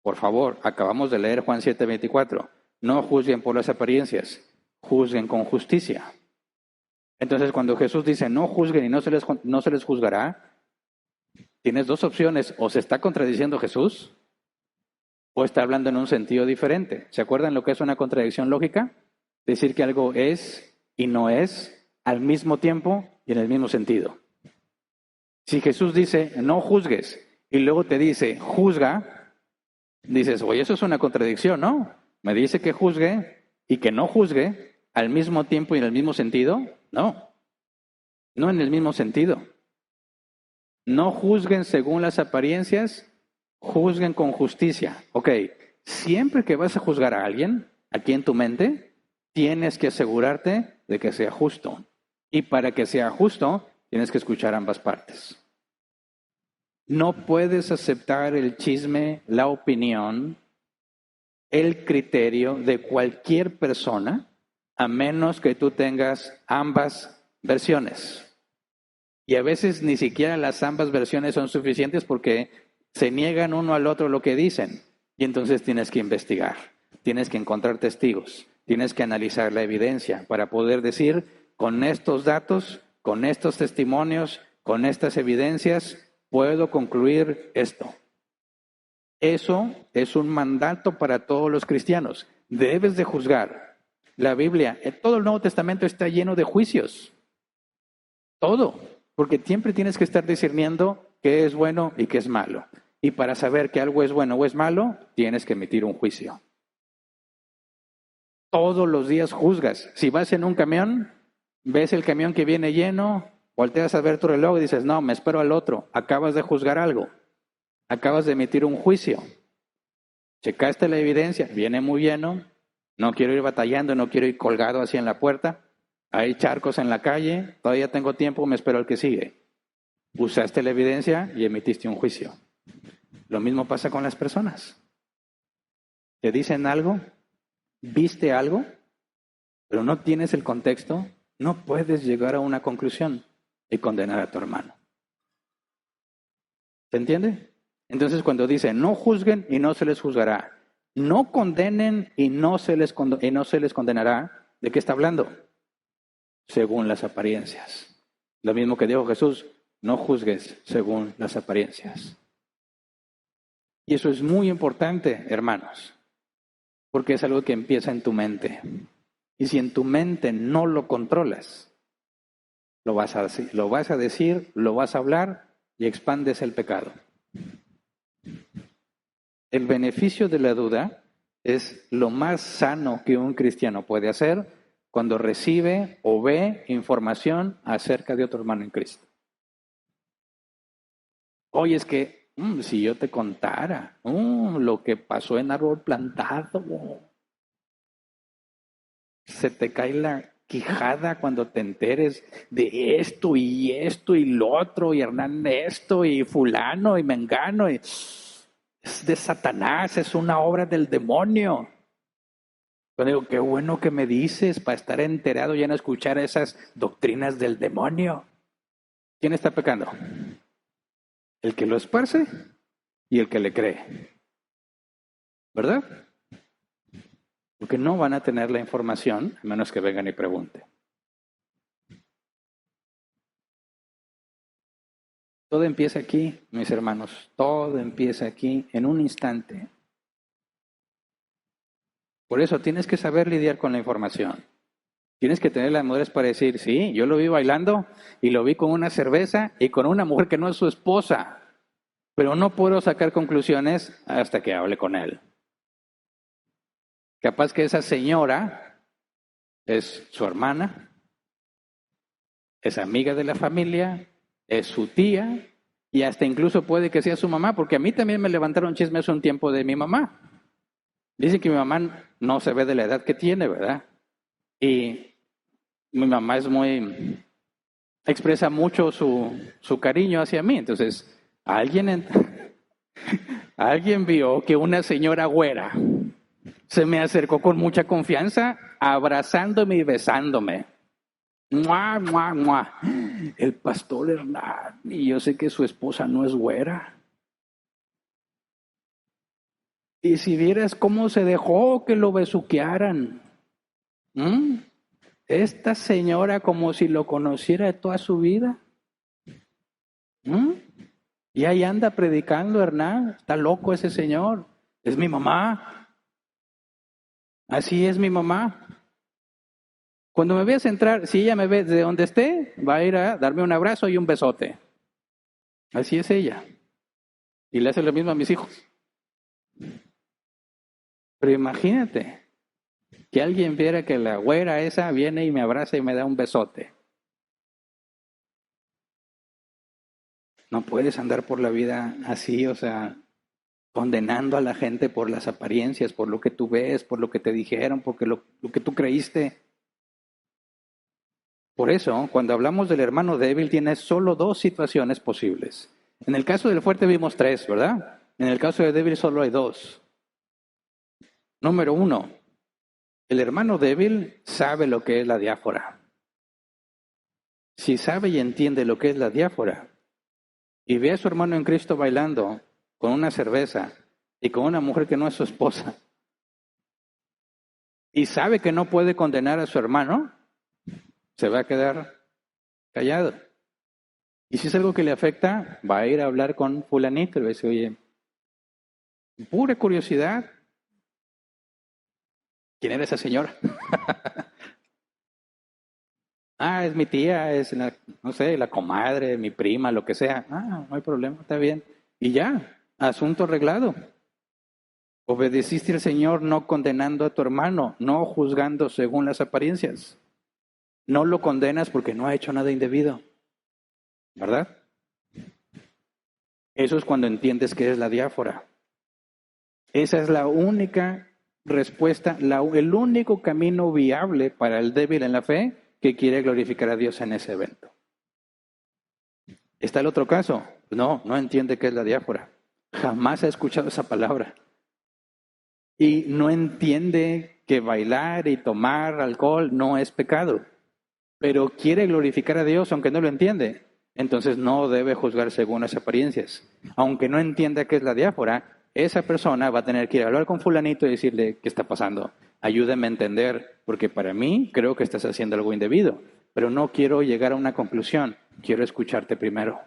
Por favor, acabamos de leer Juan 7, 24. No juzguen por las apariencias, juzguen con justicia. Entonces, cuando Jesús dice no juzguen y no se les juzgará, tienes dos opciones. O se está contradiciendo Jesús o está hablando en un sentido diferente. ¿Se acuerdan lo que es una contradicción lógica? Decir que algo es y no es al mismo tiempo y en el mismo sentido. Si Jesús dice, no juzgues, y luego te dice, juzga, dices, oye, eso es una contradicción, ¿no? Me dice que juzgue y que no juzgue al mismo tiempo y en el mismo sentido. No, no en el mismo sentido. No juzguen según las apariencias, juzguen con justicia. Ok, siempre que vas a juzgar a alguien, aquí en tu mente, tienes que asegurarte de que sea justo. Y para que sea justo, tienes que escuchar ambas partes. No puedes aceptar el chisme, la opinión, el criterio de cualquier persona a menos que tú tengas ambas versiones. Y a veces ni siquiera las ambas versiones son suficientes porque se niegan uno al otro lo que dicen. Y entonces tienes que investigar, tienes que encontrar testigos, tienes que analizar la evidencia para poder decir con estos datos, con estos testimonios, con estas evidencias, puedo concluir esto. Eso es un mandato para todos los cristianos. Debes de juzgar. La Biblia, todo el Nuevo Testamento está lleno de juicios. Todo. Porque siempre tienes que estar discerniendo qué es bueno y qué es malo. Y para saber que algo es bueno o es malo, tienes que emitir un juicio. Todos los días juzgas. Si vas en un camión, Ves el camión que viene lleno, volteas a ver tu reloj y dices, no, me espero al otro. Acabas de juzgar algo. Acabas de emitir un juicio. Checaste la evidencia, viene muy lleno, no quiero ir batallando, no quiero ir colgado así en la puerta. Hay charcos en la calle, todavía tengo tiempo, me espero al que sigue. Usaste la evidencia y emitiste un juicio. Lo mismo pasa con las personas. Te dicen algo, viste algo, pero no tienes el contexto, no puedes llegar a una conclusión y condenar a tu hermano. ¿Se entiende? Entonces cuando dice, no juzguen y no se les juzgará, no condenen y no se les condenará, ¿de qué está hablando? Según las apariencias. Lo mismo que dijo Jesús, no juzgues según las apariencias. Y eso es muy importante, hermanos, porque es algo que empieza en tu mente. Y si en tu mente no lo controlas, lo vas a decir, lo vas a hablar y expandes el pecado. El beneficio de la duda es lo más sano que un cristiano puede hacer cuando recibe o ve información acerca de otro hermano en Cristo. Oye, es que si yo te contara lo que pasó en árbol plantado, se te cae la quijada cuando te enteres de esto y lo otro, y Hernán esto, y fulano, y mengano, y es de Satanás, es una obra del demonio. Yo digo, qué bueno que me dices para estar enterado y no escuchar esas doctrinas del demonio. ¿Quién está pecando? El que lo esparce y el que le cree. ¿Verdad? Porque no van a tener la información a menos que vengan y pregunten. Todo empieza aquí, mis hermanos. Todo empieza aquí en un instante. Por eso tienes que saber lidiar con la información. Tienes que tener la madurez para decir, sí, yo lo vi bailando y lo vi con una cerveza y con una mujer que no es su esposa. Pero no puedo sacar conclusiones hasta que hable con él. Capaz que esa señora es su hermana, es amiga de la familia, es su tía y hasta incluso puede que sea su mamá, porque a mí también me levantaron chismes hace un tiempo de mi mamá. Dicen que mi mamá no se ve de la edad que tiene, ¿verdad? Y mi mamá expresa mucho su cariño hacia mí. Entonces, alguien vio que una señora güera se me acercó con mucha confianza, abrazándome y besándome. ¡Mua, mua, mua! El pastor Hernán, y yo sé que su esposa no es güera. Y si vieras cómo se dejó que lo besuquearan. Esta señora como si lo conociera de toda su vida. Y ahí anda predicando, Hernán. Está loco ese señor. Es mi mamá. Así es mi mamá. Cuando me veas entrar, si ella me ve de donde esté, va a ir a darme un abrazo y un besote. Así es ella. Y le hace lo mismo a mis hijos. Pero imagínate que alguien viera que la güera esa viene y me abraza y me da un besote. No puedes andar por la vida así, o sea, condenando a la gente por las apariencias, por lo que tú ves, por lo que te dijeron, por lo que tú creíste. Por eso, cuando hablamos del hermano débil, tiene solo dos situaciones posibles. En el caso del fuerte vimos tres, ¿verdad? En el caso del débil solo hay dos. Número uno, el hermano débil sabe lo que es la diáfora. Si sabe y entiende lo que es la diáfora, y ve a su hermano en Cristo bailando con una cerveza y con una mujer que no es su esposa, y sabe que no puede condenar a su hermano, se va a quedar callado. Y si es algo que le afecta, va a ir a hablar con fulanito y le va a decir, oye, pura curiosidad, ¿quién era esa señora? Es mi tía, es no sé, la comadre, mi prima, lo que sea. No hay problema, está bien. Y ya, asunto arreglado. Obedeciste al Señor no condenando a tu hermano, no juzgando según las apariencias. no lo condenas porque no ha hecho nada indebido, ¿verdad? Eso es cuando entiendes que es la diáfora. Esa es la única respuesta, el único camino viable para el débil en la fe que quiere glorificar a Dios en ese evento. Está el otro caso. No entiende qué es la diáfora. Jamás ha escuchado esa palabra. Y no entiende que bailar y tomar alcohol no es pecado. Pero quiere glorificar a Dios aunque no lo entiende. Entonces no debe juzgar según las apariencias. Aunque no entienda qué es la diáfora, esa persona va a tener que ir a hablar con fulanito y decirle, ¿qué está pasando? Ayúdame a entender, porque para mí creo que estás haciendo algo indebido, pero no quiero llegar a una conclusión, quiero escucharte primero.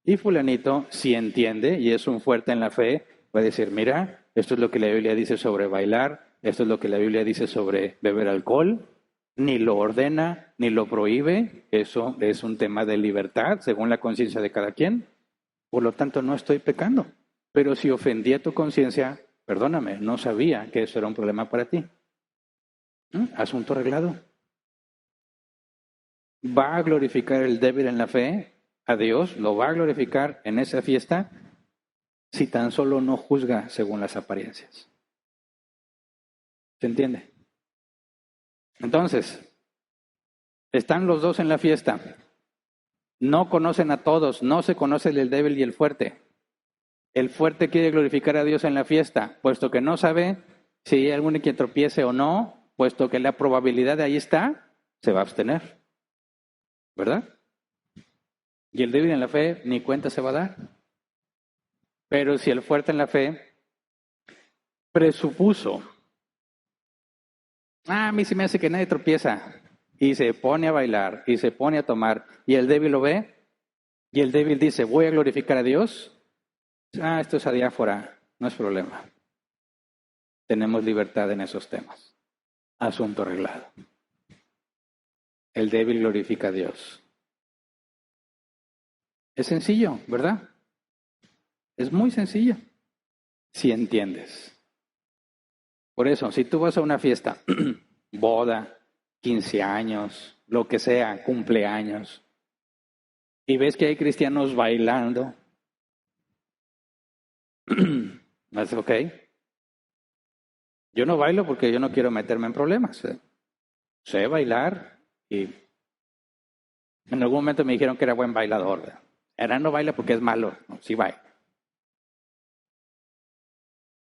Y fulanito, si entiende y es un fuerte en la fe, va a decir, mira, esto es lo que la Biblia dice sobre bailar, esto es lo que la Biblia dice sobre beber alcohol, ni lo ordena, ni lo prohíbe, eso es un tema de libertad según la conciencia de cada quien, por lo tanto no estoy pecando. Pero si ofendí a tu conciencia, perdóname, no sabía que eso era un problema para ti. Asunto arreglado. ¿Va a glorificar el débil en la fe a Dios? ¿Lo va a glorificar en esa fiesta? Si tan solo no juzga según las apariencias. ¿Se entiende? Entonces, están los dos en la fiesta. No conocen a todos, no se conoce el débil y el fuerte. El fuerte quiere glorificar a Dios en la fiesta, puesto que no sabe si hay alguno que tropiece o no, puesto que la probabilidad de ahí está, se va a abstener. ¿Verdad? Y el débil en la fe ni cuenta se va a dar. Pero si el fuerte en la fe presupuso, a mí se me hace que nadie tropieza, y se pone a bailar, y se pone a tomar, y el débil lo ve, y el débil dice, voy a glorificar a Dios, esto es adiáfora, no es problema. Tenemos libertad en esos temas. Asunto arreglado. El débil glorifica a Dios. Es sencillo, ¿verdad? Es muy sencillo, si entiendes. Por eso, si tú vas a una fiesta, boda, 15 años, lo que sea, cumpleaños, y ves que hay cristianos bailando, ¿es ok? Yo no bailo porque yo no quiero meterme en problemas. Sé bailar y en algún momento me dijeron que era buen bailador. Ahora no baila porque es malo, no, sí baila.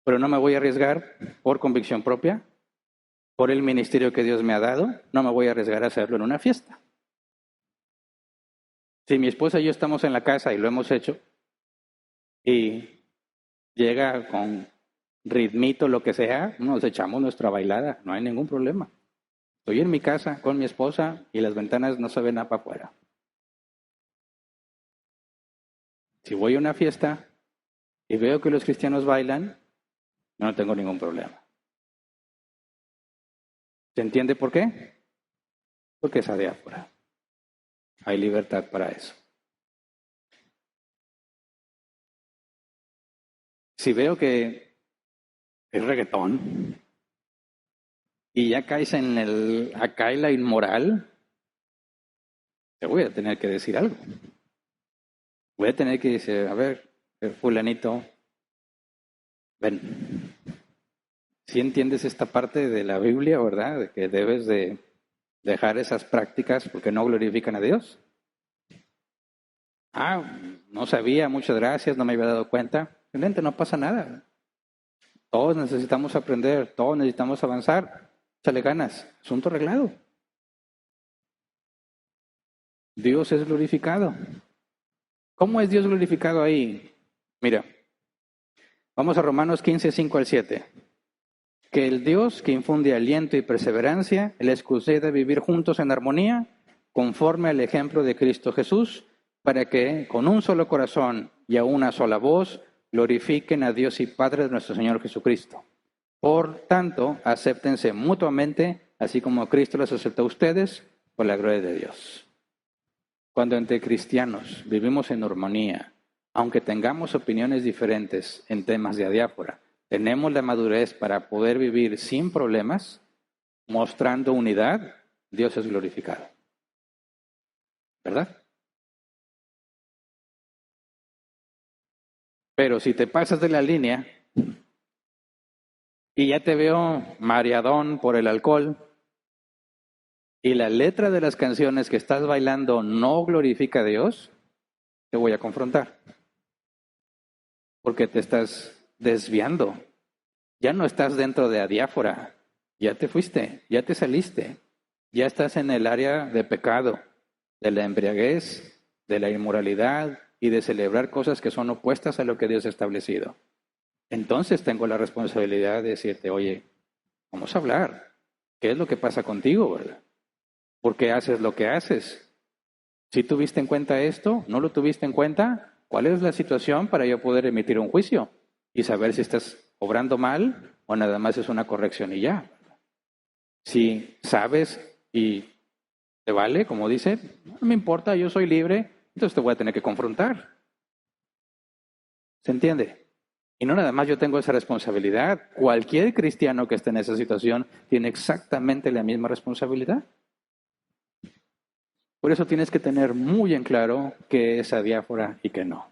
Pero no me voy a arriesgar por convicción propia, por el ministerio que Dios me ha dado, no me voy a arriesgar a hacerlo en una fiesta. Si mi esposa y yo estamos en la casa y lo hemos hecho, y llega con ritmito, lo que sea, nos echamos nuestra bailada, no hay ningún problema. Estoy en mi casa con mi esposa y las ventanas no se ven nada para afuera. Si voy a una fiesta y veo que los cristianos bailan, no tengo ningún problema. ¿Se entiende por qué? Porque es adiáfora. Hay libertad para eso. Si veo que es reggaetón y ya caes en acá en la inmoral, te voy a tener que decir algo. Voy a tener que decir, a ver, fulanito, ven. Si entiendes esta parte de la Biblia, ¿verdad? De que debes de dejar esas prácticas porque no glorifican a Dios. No sabía, muchas gracias, no me había dado cuenta. Excelente, no pasa nada. Todos necesitamos aprender, todos necesitamos avanzar. Échale ganas, asunto arreglado. Dios es glorificado. ¿Cómo es Dios glorificado ahí? Mira, vamos a Romanos 15, 5 al 7. Que el Dios que infunde aliento y perseverancia les conceda vivir juntos en armonía, conforme al ejemplo de Cristo Jesús, para que con un solo corazón y a una sola voz glorifiquen a Dios y Padre de nuestro Señor Jesucristo. Por tanto, acéptense mutuamente, así como Cristo los aceptó a ustedes, por la gloria de Dios. Cuando entre cristianos vivimos en armonía, aunque tengamos opiniones diferentes en temas de adiáfora, tenemos la madurez para poder vivir sin problemas, mostrando unidad, Dios es glorificado. ¿Verdad? Pero si te pasas de la línea y ya te veo mareadón por el alcohol y la letra de las canciones que estás bailando no glorifica a Dios, te voy a confrontar. Porque te estás desviando. Ya no estás dentro de adiáfora. Ya te fuiste, ya te saliste. Ya estás en el área de pecado, de la embriaguez, de la inmoralidad y de celebrar cosas que son opuestas a lo que Dios ha establecido. Entonces tengo la responsabilidad de decirte, oye, vamos a hablar. ¿Qué es lo que pasa contigo, verdad? ¿Por qué haces lo que haces? Si tuviste en cuenta esto, no lo tuviste en cuenta, ¿cuál es la situación para yo poder emitir un juicio y saber si estás obrando mal o nada más es una corrección y ya? Si sabes y te vale, como dice, no me importa, yo soy libre, entonces te voy a tener que confrontar. ¿Se entiende? Y no nada más yo tengo esa responsabilidad. Cualquier cristiano que esté en esa situación tiene exactamente la misma responsabilidad. Por eso tienes que tener muy en claro qué es adiáfora y qué no.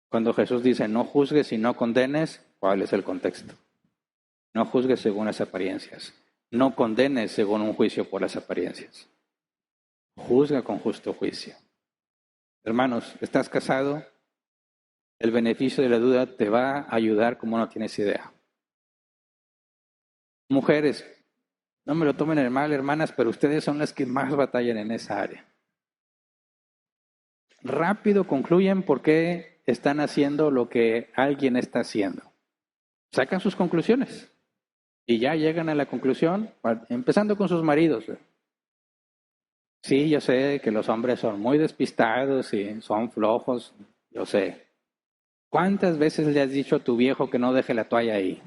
Cuando Jesús dice no juzgues y no condenes, ¿cuál es el contexto? No juzgues según las apariencias. No condenes según un juicio por las apariencias. Juzga con justo juicio. Hermanos, ¿estás casado? El beneficio de la duda te va a ayudar como no tienes idea. Mujeres, no me lo tomen en mal, hermanas, pero ustedes son las que más batallan en esa área. Rápido concluyen por qué están haciendo lo que alguien está haciendo. Sacan sus conclusiones y ya llegan a la conclusión, empezando con sus maridos. Sí, yo sé que los hombres son muy despistados y son flojos, yo sé. ¿Cuántas veces le has dicho a tu viejo que no deje la toalla ahí?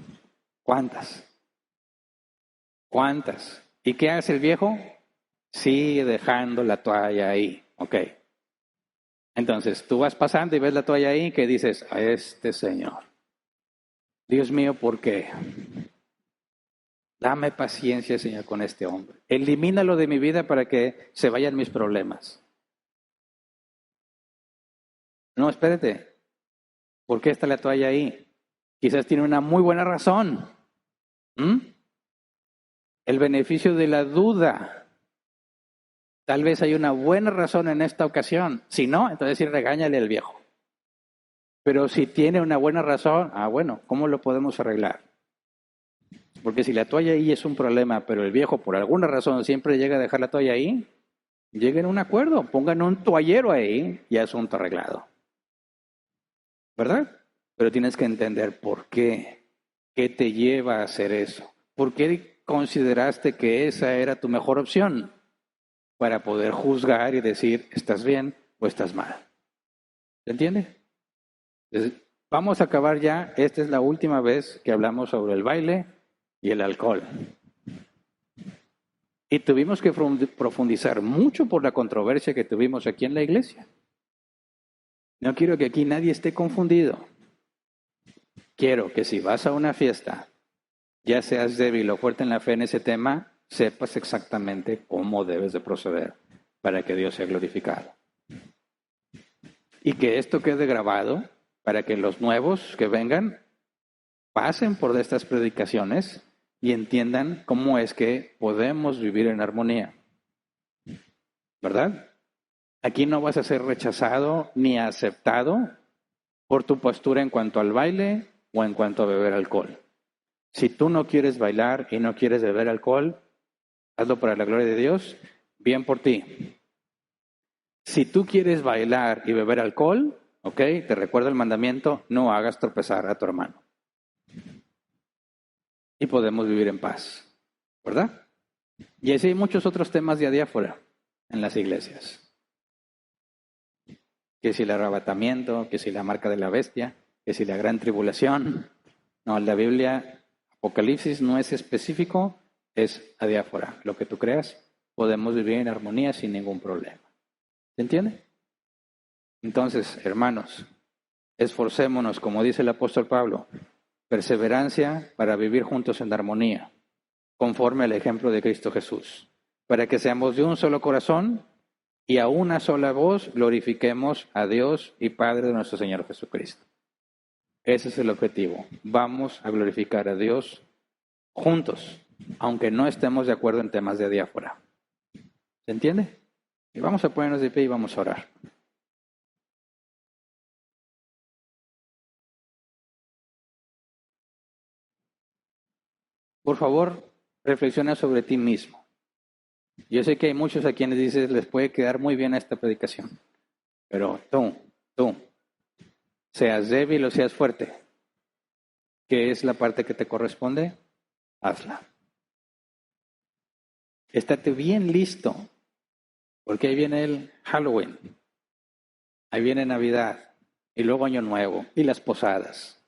¿Cuántas? ¿Cuántas? ¿Y qué hace el viejo? Sigue dejando la toalla ahí. Ok. Entonces, tú vas pasando y ves la toalla ahí que dices, a este señor. Dios mío, ¿por qué? Dame paciencia, Señor, con este hombre. Elimínalo de mi vida para que se vayan mis problemas. No, espérate. ¿Por qué está la toalla ahí? Quizás tiene una muy buena razón. El beneficio de la duda. Tal vez hay una buena razón en esta ocasión. Si no, entonces sí regáñale al viejo. Pero si tiene una buena razón, bueno, ¿cómo lo podemos arreglar? Porque si la toalla ahí es un problema, pero el viejo por alguna razón siempre llega a dejar la toalla ahí, lleguen a un acuerdo, pongan un toallero ahí y asunto arreglado. ¿Verdad? Pero tienes que entender por qué. ¿Qué te lleva a hacer eso? ¿Por qué consideraste que esa era tu mejor opción? Para poder juzgar y decir, ¿estás bien o estás mal? ¿Se entiende? Entonces, vamos a acabar ya. Esta es la última vez que hablamos sobre el baile y el alcohol. Y tuvimos que profundizar mucho por la controversia que tuvimos aquí en la iglesia. No quiero que aquí nadie esté confundido. Quiero que si vas a una fiesta, ya seas débil o fuerte en la fe en ese tema, sepas exactamente cómo debes de proceder para que Dios sea glorificado. Y que esto quede grabado para que los nuevos que vengan pasen por estas predicaciones y entiendan cómo es que podemos vivir en armonía. ¿Verdad? Aquí no vas a ser rechazado ni aceptado por tu postura en cuanto al baile o en cuanto a beber alcohol. Si tú no quieres bailar y no quieres beber alcohol, hazlo para la gloria de Dios, bien por ti. Si tú quieres bailar y beber alcohol, ok, te recuerdo el mandamiento, no hagas tropezar a tu hermano. Y podemos vivir en paz, ¿verdad? Y así hay muchos otros temas de adiáfora en las iglesias. Que si el arrebatamiento, que si la marca de la bestia, que si la gran tribulación. No, la Biblia, Apocalipsis no es específico, es adiáfora. Lo que tú creas, podemos vivir en armonía sin ningún problema. ¿Se entiende? Entonces, hermanos, esforcémonos, como dice el apóstol Pablo, perseverancia para vivir juntos en armonía, conforme al ejemplo de Cristo Jesús. para que seamos de un solo corazón y a una sola voz glorifiquemos a Dios y Padre de nuestro Señor Jesucristo. Ese es el objetivo. Vamos a glorificar a Dios juntos, aunque no estemos de acuerdo en temas de diáspora. ¿Se entiende? Y vamos a ponernos de pie y vamos a orar. Por favor, reflexiona sobre ti mismo. Yo sé que hay muchos a quienes dices les puede quedar muy bien esta predicación, pero tú, seas débil o seas fuerte, ¿qué es la parte que te corresponde? Hazla. Estate bien listo, porque ahí viene el Halloween, ahí viene Navidad, y luego Año Nuevo, y las posadas.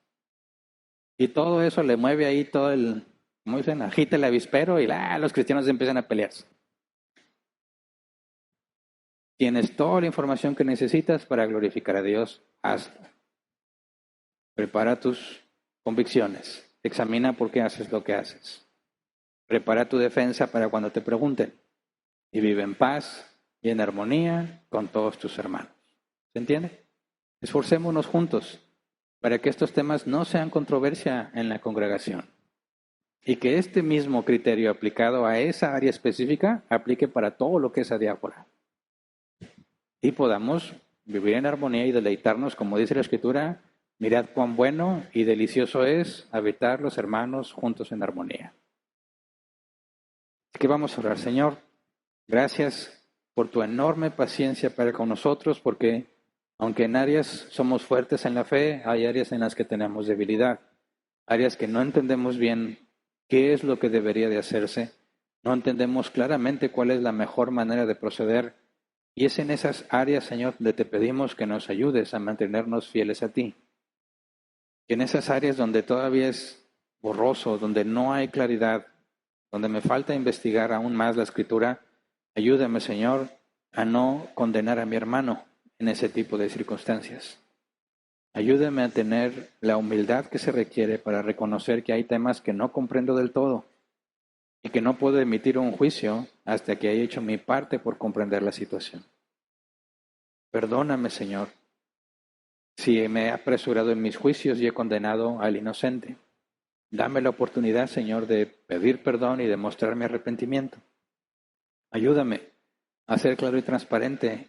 Y todo eso le mueve ahí todo el, como dicen, agita el avispero y los cristianos empiezan a pelearse. Tienes toda la información que necesitas para glorificar a Dios, hazlo. Prepara tus convicciones, examina por qué haces lo que haces. Prepara tu defensa para cuando te pregunten y vive en paz y en armonía con todos tus hermanos. ¿Se entiende? Esforcémonos juntos para que estos temas no sean controversia en la congregación y que este mismo criterio aplicado a esa área específica aplique para todo lo que es adiáfora y podamos vivir en armonía y deleitarnos, como dice la Escritura, mirad cuán bueno y delicioso es habitar los hermanos juntos en armonía. Así que vamos a orar. Señor, gracias por tu enorme paciencia para con nosotros, porque aunque en áreas somos fuertes en la fe, hay áreas en las que tenemos debilidad, áreas que no entendemos bien qué es lo que debería de hacerse, no entendemos claramente cuál es la mejor manera de proceder, y es en esas áreas, Señor, donde te pedimos que nos ayudes a mantenernos fieles a ti. Y en esas áreas donde todavía es borroso, donde no hay claridad, donde me falta investigar aún más la Escritura, ayúdame, Señor, a no condenar a mi hermano en ese tipo de circunstancias. Ayúdame a tener la humildad que se requiere para reconocer que hay temas que no comprendo del todo y que no puedo emitir un juicio hasta que haya hecho mi parte por comprender la situación. Perdóname, Señor, si me he apresurado en mis juicios y he condenado al inocente. Dame la oportunidad, Señor, de pedir perdón y de mostrar mi arrepentimiento. Ayúdame a ser claro y transparente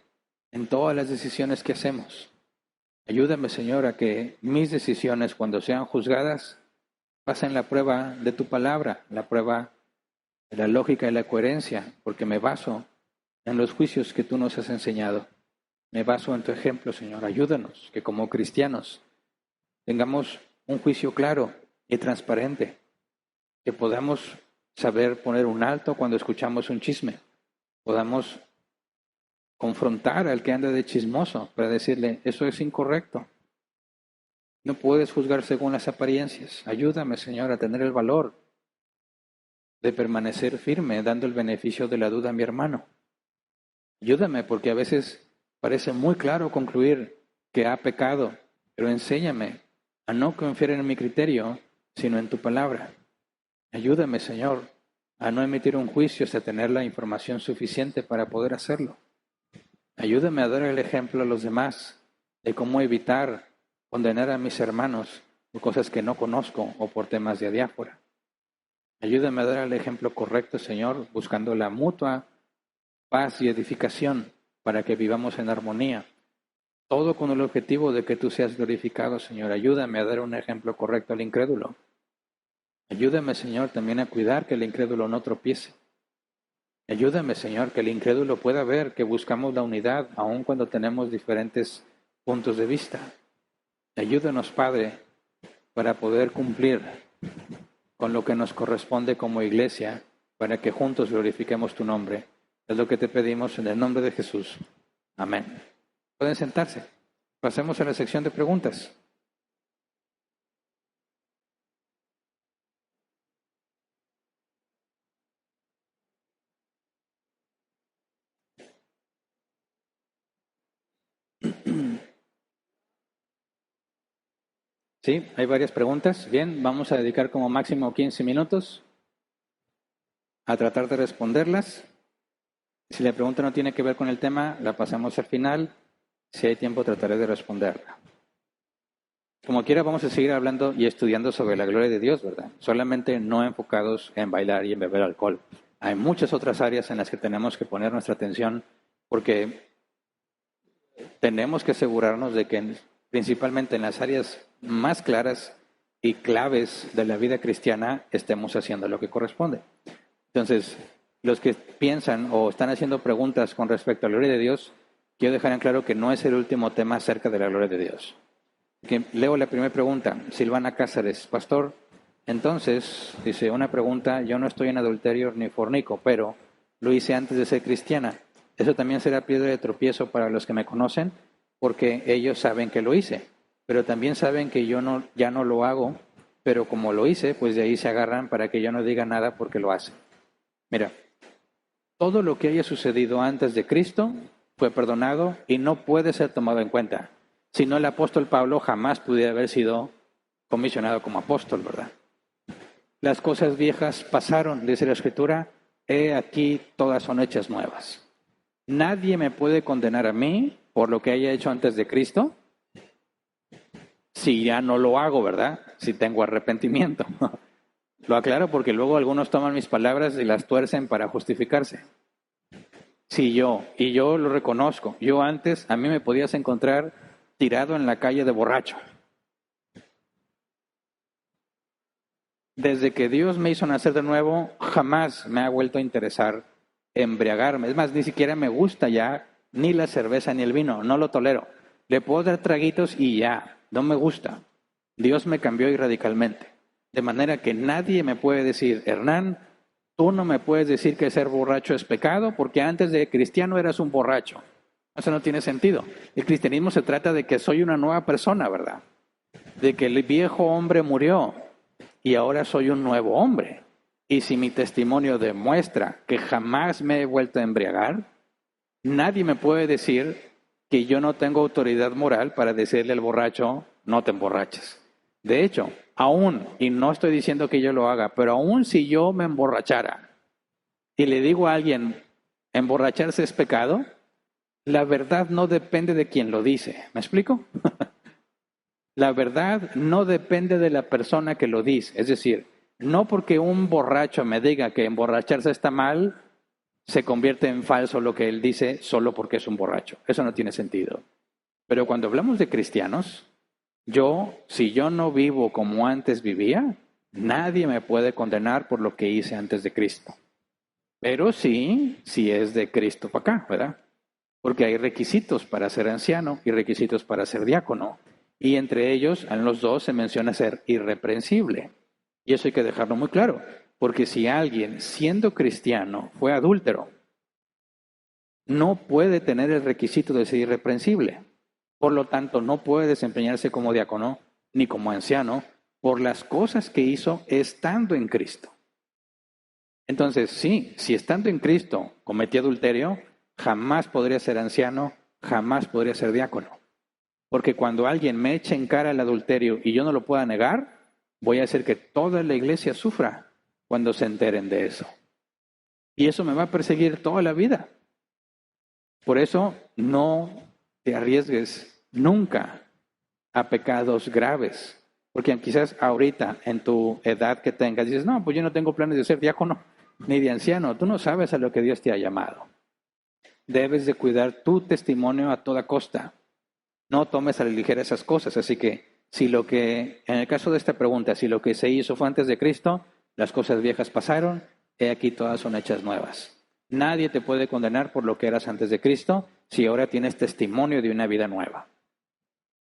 en todas las decisiones que hacemos. Ayúdame, Señor, a que mis decisiones, cuando sean juzgadas, pasen la prueba de tu palabra, la prueba de la lógica y la coherencia, porque me baso en los juicios que tú nos has enseñado. Me baso en tu ejemplo, Señor. Ayúdanos, que como cristianos tengamos un juicio claro y transparente, que podamos saber poner un alto cuando escuchamos un chisme, podamos confrontar al que anda de chismoso para decirle, eso es incorrecto. No puedes juzgar según las apariencias. Ayúdame, Señor, a tener el valor de permanecer firme, dando el beneficio de la duda a mi hermano. Ayúdame, porque a veces parece muy claro concluir que ha pecado, pero enséñame a no confiar en mi criterio, sino en tu palabra. Ayúdame, Señor, a no emitir un juicio hasta tener la información suficiente para poder hacerlo. Ayúdame a dar el ejemplo a los demás de cómo evitar condenar a mis hermanos por cosas que no conozco o por temas de adiáfora. Ayúdame a dar el ejemplo correcto, Señor, buscando la mutua paz y edificación para que vivamos en armonía. Todo con el objetivo de que tú seas glorificado, Señor. Ayúdame a dar un ejemplo correcto al incrédulo. Ayúdame, Señor, también a cuidar que el incrédulo no tropiece. Ayúdame, Señor, que el incrédulo pueda ver que buscamos la unidad aun cuando tenemos diferentes puntos de vista. Ayúdanos, Padre, para poder cumplir con lo que nos corresponde como iglesia, para que juntos glorifiquemos tu nombre. Es lo que te pedimos en el nombre de Jesús. Amén. Pueden sentarse. Pasemos a la sección de preguntas. Sí, hay varias preguntas. Bien, vamos a dedicar como máximo 15 minutos a tratar de responderlas. Si la pregunta no tiene que ver con el tema, la pasamos al final. Si hay tiempo, trataré de responderla. Como quiera, vamos a seguir hablando y estudiando sobre la gloria de Dios, ¿verdad? Solamente no enfocados en bailar y en beber alcohol. Hay muchas otras áreas en las que tenemos que poner nuestra atención porque tenemos que asegurarnos de que principalmente en las áreas más claras y claves de la vida cristiana estemos haciendo lo que corresponde. Entonces, los que piensan o están haciendo preguntas con respecto a la gloria de Dios, quiero dejar en claro que no es el último tema acerca de la gloria de Dios. Leo la primera pregunta, Silvana Cáceres, pastor. Entonces, dice una pregunta, yo no estoy en adulterio ni fornico, pero lo hice antes de ser cristiana. Eso también será piedra de tropiezo para los que me conocen, porque ellos saben que lo hice, pero también saben que yo ya no lo hago, pero como lo hice, pues de ahí se agarran para que yo no diga nada porque lo hace. Mira, todo lo que haya sucedido antes de Cristo fue perdonado y no puede ser tomado en cuenta. Si no, el apóstol Pablo jamás pudiera haber sido comisionado como apóstol, ¿verdad? Las cosas viejas pasaron, dice la Escritura, he aquí todas son hechas nuevas. Nadie me puede condenar a mí por lo que haya hecho antes de Cristo, si ya no lo hago, ¿verdad? Si tengo arrepentimiento. Lo aclaro porque luego algunos toman mis palabras y las tuercen para justificarse. Y yo lo reconozco, yo antes a mí me podías encontrar tirado en la calle de borracho. Desde que Dios me hizo nacer de nuevo, jamás me ha vuelto a interesar embriagarme. Es más, ni siquiera me gusta ya ni la cerveza ni el vino, no lo tolero. Le puedo dar traguitos y ya, no me gusta. Dios me cambió y radicalmente. De manera que nadie me puede decir, Hernán, tú no me puedes decir que ser borracho es pecado, porque antes de cristiano eras un borracho. Eso no tiene sentido. El cristianismo se trata de que soy una nueva persona, ¿verdad? De que el viejo hombre murió y ahora soy un nuevo hombre. Y si mi testimonio demuestra que jamás me he vuelto a embriagar, nadie me puede decir que yo no tengo autoridad moral para decirle al borracho, no te emborraches. De hecho, aún, y no estoy diciendo que yo lo haga, pero aún si yo me emborrachara y le digo a alguien, emborracharse es pecado, la verdad no depende de quien lo dice. ¿Me explico? La verdad no depende de la persona que lo dice. Es decir, no porque un borracho me diga que emborracharse está mal, se convierte en falso lo que él dice solo porque es un borracho. Eso no tiene sentido. Pero cuando hablamos de cristianos, si yo no vivo como antes vivía, nadie me puede condenar por lo que hice antes de Cristo. Pero sí, si es de Cristo para acá, ¿verdad? Porque hay requisitos para ser anciano y requisitos para ser diácono. Y entre ellos, en los dos se menciona ser irreprensible. Y eso hay que dejarlo muy claro. Porque si alguien, siendo cristiano, fue adúltero, no puede tener el requisito de ser irreprensible. Por lo tanto, no puede desempeñarse como diácono ni como anciano por las cosas que hizo estando en Cristo. Entonces, sí, si estando en Cristo cometí adulterio, jamás podría ser anciano, jamás podría ser diácono. Porque cuando alguien me eche en cara el adulterio y yo no lo pueda negar, voy a hacer que toda la iglesia sufra cuando se enteren de eso. Y eso me va a perseguir toda la vida. Por eso no te arriesgues nunca a pecados graves. Porque quizás ahorita, en tu edad que tengas, dices, no, pues yo no tengo planes de ser diácono ni de anciano. Tú no sabes a lo que Dios te ha llamado. Debes de cuidar tu testimonio a toda costa. No tomes a la ligera esas cosas. Así que, en el caso de esta pregunta, si lo que se hizo fue antes de Cristo, las cosas viejas pasaron, he aquí todas son hechas nuevas. Nadie te puede condenar por lo que eras antes de Cristo si ahora tienes testimonio de una vida nueva.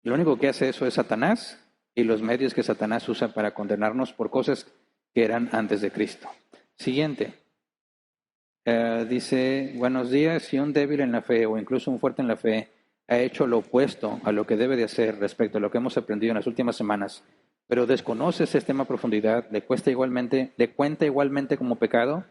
Lo único que hace eso es Satanás y los medios que Satanás usa para condenarnos por cosas que eran antes de Cristo. Siguiente. Dice, buenos días, si un débil en la fe o incluso un fuerte en la fe ha hecho lo opuesto a lo que debe de hacer respecto a lo que hemos aprendido en las últimas semanas, pero desconoce ese tema a profundidad, le cuenta igualmente como pecado,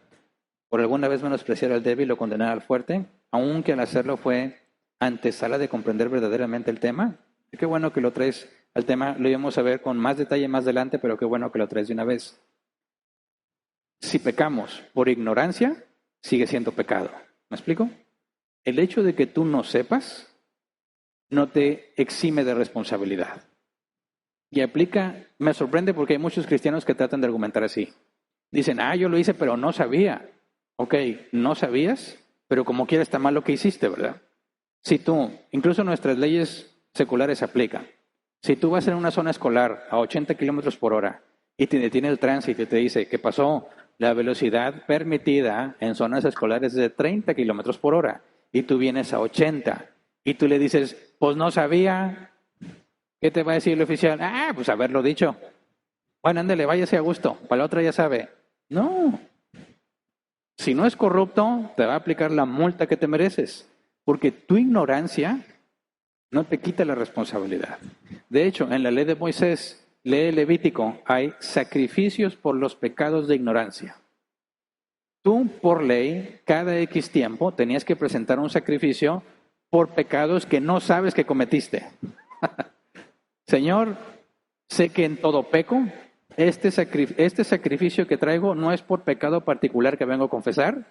por alguna vez menospreciar al débil o condenar al fuerte, aunque al hacerlo fue antesala de comprender verdaderamente el tema. Qué bueno que lo traes al tema, lo íbamos a ver con más detalle más adelante, pero qué bueno que lo traes de una vez. Si pecamos por ignorancia, sigue siendo pecado. ¿Me explico? El hecho de que tú no sepas no te exime de responsabilidad. Y aplica, me sorprende porque hay muchos cristianos que tratan de argumentar así. Dicen, yo lo hice, pero no sabía. Ok, no sabías, pero como quiera está mal lo que hiciste, ¿verdad? Si tú, incluso nuestras leyes seculares aplican. Si tú vas en una zona escolar a 80 kilómetros por hora y te detiene el tránsito y te dice que pasó la velocidad permitida en zonas escolares de 30 kilómetros por hora y tú vienes a 80 y tú le dices, pues no sabía, ¿qué te va a decir el oficial? Pues haberlo dicho. Bueno, ándale, váyase a gusto, para la otra ya sabe. No, si no es corrupto, te va a aplicar la multa que te mereces, porque tu ignorancia no te quita la responsabilidad. De hecho, en la ley de Moisés, lee Levítico, hay sacrificios por los pecados de ignorancia. Tú, por ley, cada X tiempo tenías que presentar un sacrificio por pecados que no sabes que cometiste. Señor, sé que en todo peco, este sacrificio que traigo no es por pecado particular que vengo a confesar,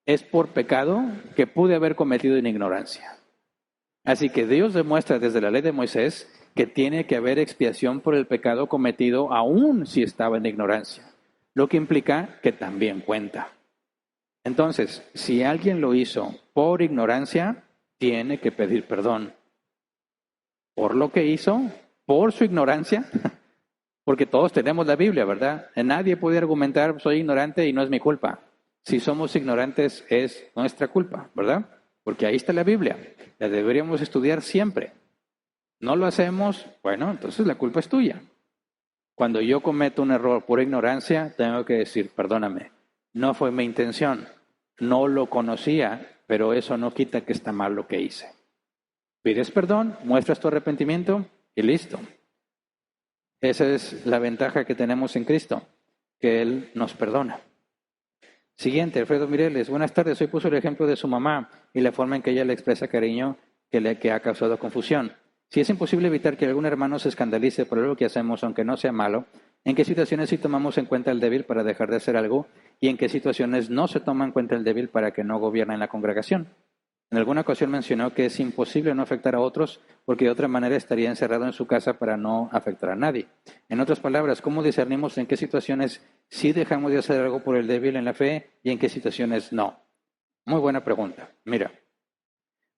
es por pecado que pude haber cometido en ignorancia. Así que Dios demuestra desde la ley de Moisés que tiene que haber expiación por el pecado cometido aún si estaba en ignorancia, lo que implica que también cuenta. Entonces, si alguien lo hizo por ignorancia, tiene que pedir perdón por lo que hizo, por su ignorancia, porque todos tenemos la Biblia, ¿verdad? Nadie puede argumentar, soy ignorante y no es mi culpa. Si somos ignorantes es nuestra culpa, ¿verdad? Porque ahí está la Biblia, la deberíamos estudiar siempre. No lo hacemos, bueno, entonces la culpa es tuya. Cuando yo cometo un error por ignorancia, tengo que decir, perdóname, no fue mi intención, no lo conocía, pero eso no quita que está mal lo que hice. Pides perdón, muestras tu arrepentimiento y listo. Esa es la ventaja que tenemos en Cristo, que Él nos perdona. Siguiente, Alfredo Mireles. Buenas tardes. Hoy puso el ejemplo de su mamá y la forma en que ella le expresa cariño que ha causado confusión. Si es imposible evitar que algún hermano se escandalice por algo que hacemos, aunque no sea malo, ¿en qué situaciones sí tomamos en cuenta el débil para dejar de hacer algo? ¿Y en qué situaciones no se toma en cuenta el débil para que no gobierne en la congregación? En alguna ocasión mencionó que es imposible no afectar a otros porque de otra manera estaría encerrado en su casa para no afectar a nadie. En otras palabras, ¿cómo discernimos en qué situaciones sí dejamos de hacer algo por el débil en la fe y en qué situaciones no? Muy buena pregunta. Mira,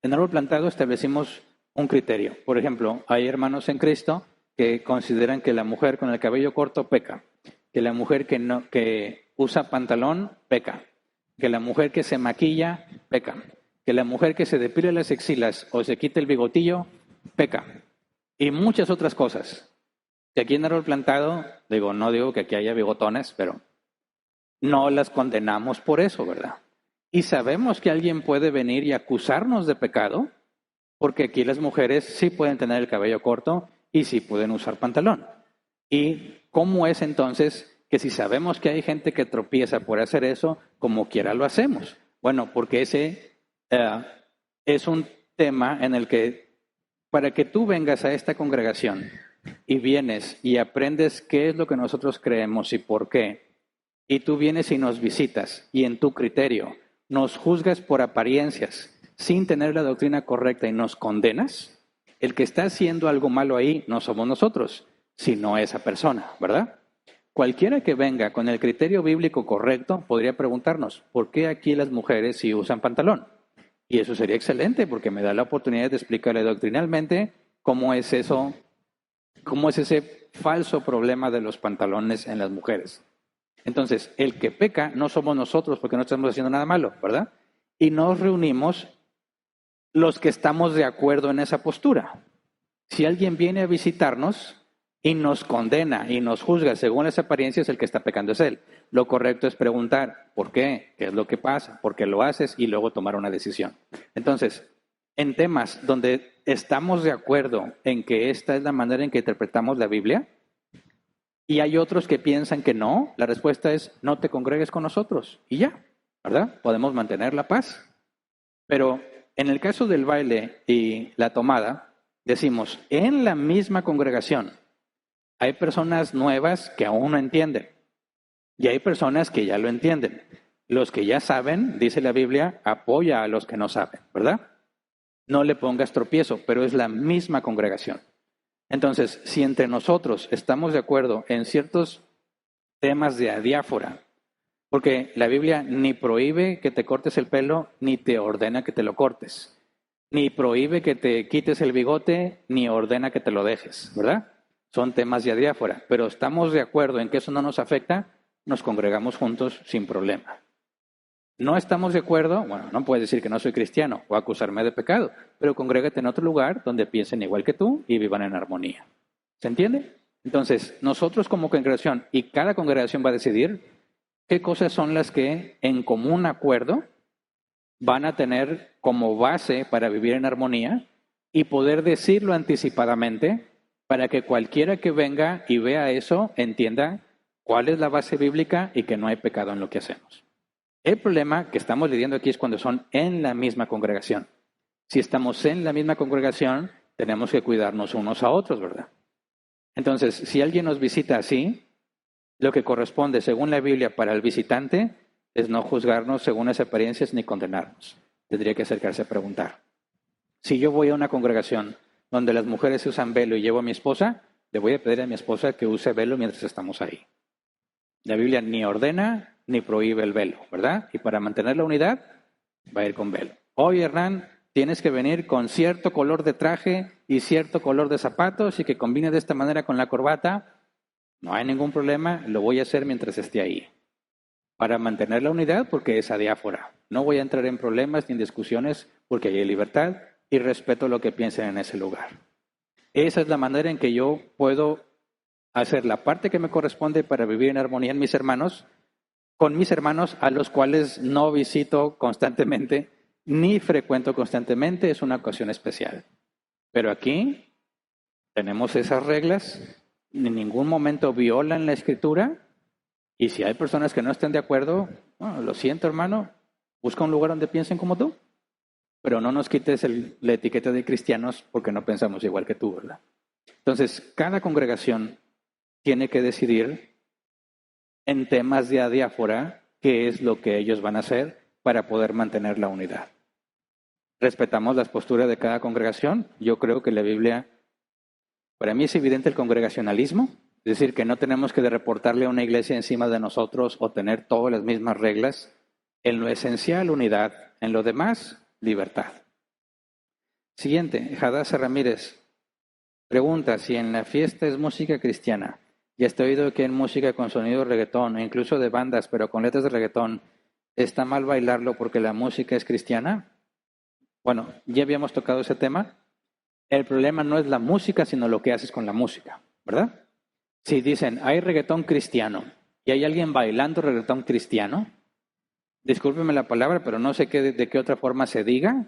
en Árbol Plantado establecimos un criterio. Por ejemplo, hay hermanos en Cristo que consideran que la mujer con el cabello corto peca, que la mujer que usa pantalón peca, que la mujer que se maquilla peca, que la mujer que se depila las axilas o se quita el bigotillo, peca. Y muchas otras cosas. Que aquí en Árbol Plantado, no digo que aquí haya bigotones, pero no las condenamos por eso, ¿verdad? Y sabemos que alguien puede venir y acusarnos de pecado, porque aquí las mujeres sí pueden tener el cabello corto y sí pueden usar pantalón. ¿Y cómo es entonces que si sabemos que hay gente que tropieza por hacer eso, como quiera lo hacemos? Bueno, porque ese es un tema en el que para que tú vengas a esta congregación y vienes y aprendes qué es lo que nosotros creemos y por qué, y tú vienes y nos visitas y en tu criterio nos juzgas por apariencias sin tener la doctrina correcta y nos condenas, el que está haciendo algo malo ahí no somos nosotros, sino esa persona, ¿verdad? Cualquiera que venga con el criterio bíblico correcto podría preguntarnos, ¿por qué aquí las mujeres sí usan pantalón? Y eso sería excelente porque me da la oportunidad de explicarle doctrinalmente cómo es eso, cómo es ese falso problema de los pantalones en las mujeres. Entonces, el que peca no somos nosotros porque no estamos haciendo nada malo, ¿verdad? Y nos reunimos los que estamos de acuerdo en esa postura. Si alguien viene a visitarnos y nos condena y nos juzga según las apariencias, el que está pecando es él. Lo correcto es preguntar, ¿por qué? ¿Qué es lo que pasa? ¿Por qué lo haces? Y luego tomar una decisión. Entonces, en temas donde estamos de acuerdo en que esta es la manera en que interpretamos la Biblia, y hay otros que piensan que no, la respuesta es no te congregues con nosotros y ya, ¿verdad? Podemos mantener la paz. Pero en el caso del baile y la tomada, decimos, en la misma congregación hay personas nuevas que aún no entienden y hay personas que ya lo entienden. Los que ya saben, dice la Biblia, apoya a los que no saben, ¿verdad? No le pongas tropiezo, pero es la misma congregación. Entonces, si entre nosotros estamos de acuerdo en ciertos temas de adiáfora, porque la Biblia ni prohíbe que te cortes el pelo, ni te ordena que te lo cortes. Ni prohíbe que te quites el bigote, ni ordena que te lo dejes, ¿verdad? Son temas de adiáfora, pero estamos de acuerdo en que eso no nos afecta, nos congregamos juntos sin problema. No estamos de acuerdo, bueno, no puedes decir que no soy cristiano o acusarme de pecado, pero congrégate en otro lugar donde piensen igual que tú y vivan en armonía. ¿Se entiende? Entonces, nosotros como congregación, y cada congregación va a decidir qué cosas son las que en común acuerdo van a tener como base para vivir en armonía y poder decirlo anticipadamente para que cualquiera que venga y vea eso entienda cuál es la base bíblica y que no hay pecado en lo que hacemos. El problema que estamos lidiando aquí es cuando son en la misma congregación. Si estamos en la misma congregación, tenemos que cuidarnos unos a otros, ¿verdad? Entonces, si alguien nos visita así, lo que corresponde según la Biblia para el visitante es no juzgarnos según las apariencias ni condenarnos. Tendría que acercarse a preguntar. Si yo voy a una congregación donde las mujeres usan velo y llevo a mi esposa, le voy a pedir a mi esposa que use velo mientras estamos ahí. La Biblia ni ordena ni prohíbe el velo, ¿verdad? Y para mantener la unidad, va a ir con velo. Oye, Hernán, tienes que venir con cierto color de traje y cierto color de zapatos y que combine de esta manera con la corbata. No hay ningún problema, lo voy a hacer mientras esté ahí. Para mantener la unidad, porque es adiáfora. No voy a entrar en problemas ni en discusiones porque hay libertad y respeto lo que piensen en ese lugar. Esa es la manera en que yo puedo hacer la parte que me corresponde para vivir en armonía en mis hermanos, con mis hermanos a los cuales no visito constantemente ni frecuento constantemente, es una ocasión especial. Pero aquí tenemos esas reglas, en ningún momento violan la escritura, y si hay personas que no estén de acuerdo, bueno, lo siento hermano, busca un lugar donde piensen como tú, pero no nos quites la etiqueta de cristianos porque no pensamos igual que tú, ¿verdad? Entonces, cada congregación tiene que decidir en temas de adiáfora qué es lo que ellos van a hacer para poder mantener la unidad. Respetamos las posturas de cada congregación. Yo creo que la Biblia, para mí es evidente el congregacionalismo, es decir, que no tenemos que reportarle a una iglesia encima de nosotros o tener todas las mismas reglas. En lo esencial, unidad. En lo demás, libertad. Siguiente, Hadassah Ramírez pregunta si en la fiesta es música cristiana. Ya estoy oído que en música con sonido de reggaetón, e incluso de bandas, pero con letras de reggaetón, ¿está mal bailarlo porque la música es cristiana? Bueno, ya habíamos tocado ese tema. El problema no es la música, sino lo que haces con la música, ¿verdad? Si dicen, hay reggaetón cristiano, y hay alguien bailando reggaetón cristiano, discúlpeme la palabra, pero no sé de qué otra forma se diga,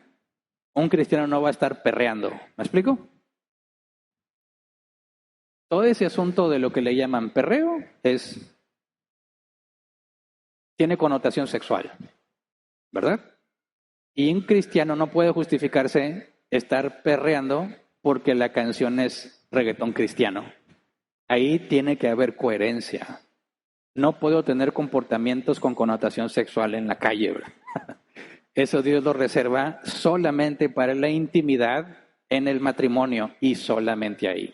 un cristiano no va a estar perreando. ¿Me explico? Todo ese asunto de lo que le llaman perreo tiene connotación sexual, ¿verdad? Y un cristiano no puede justificarse estar perreando porque la canción es reggaetón cristiano. Ahí tiene que haber coherencia. No puedo tener comportamientos con connotación sexual en la calle, ¿verdad? Eso Dios lo reserva solamente para la intimidad en el matrimonio y solamente ahí.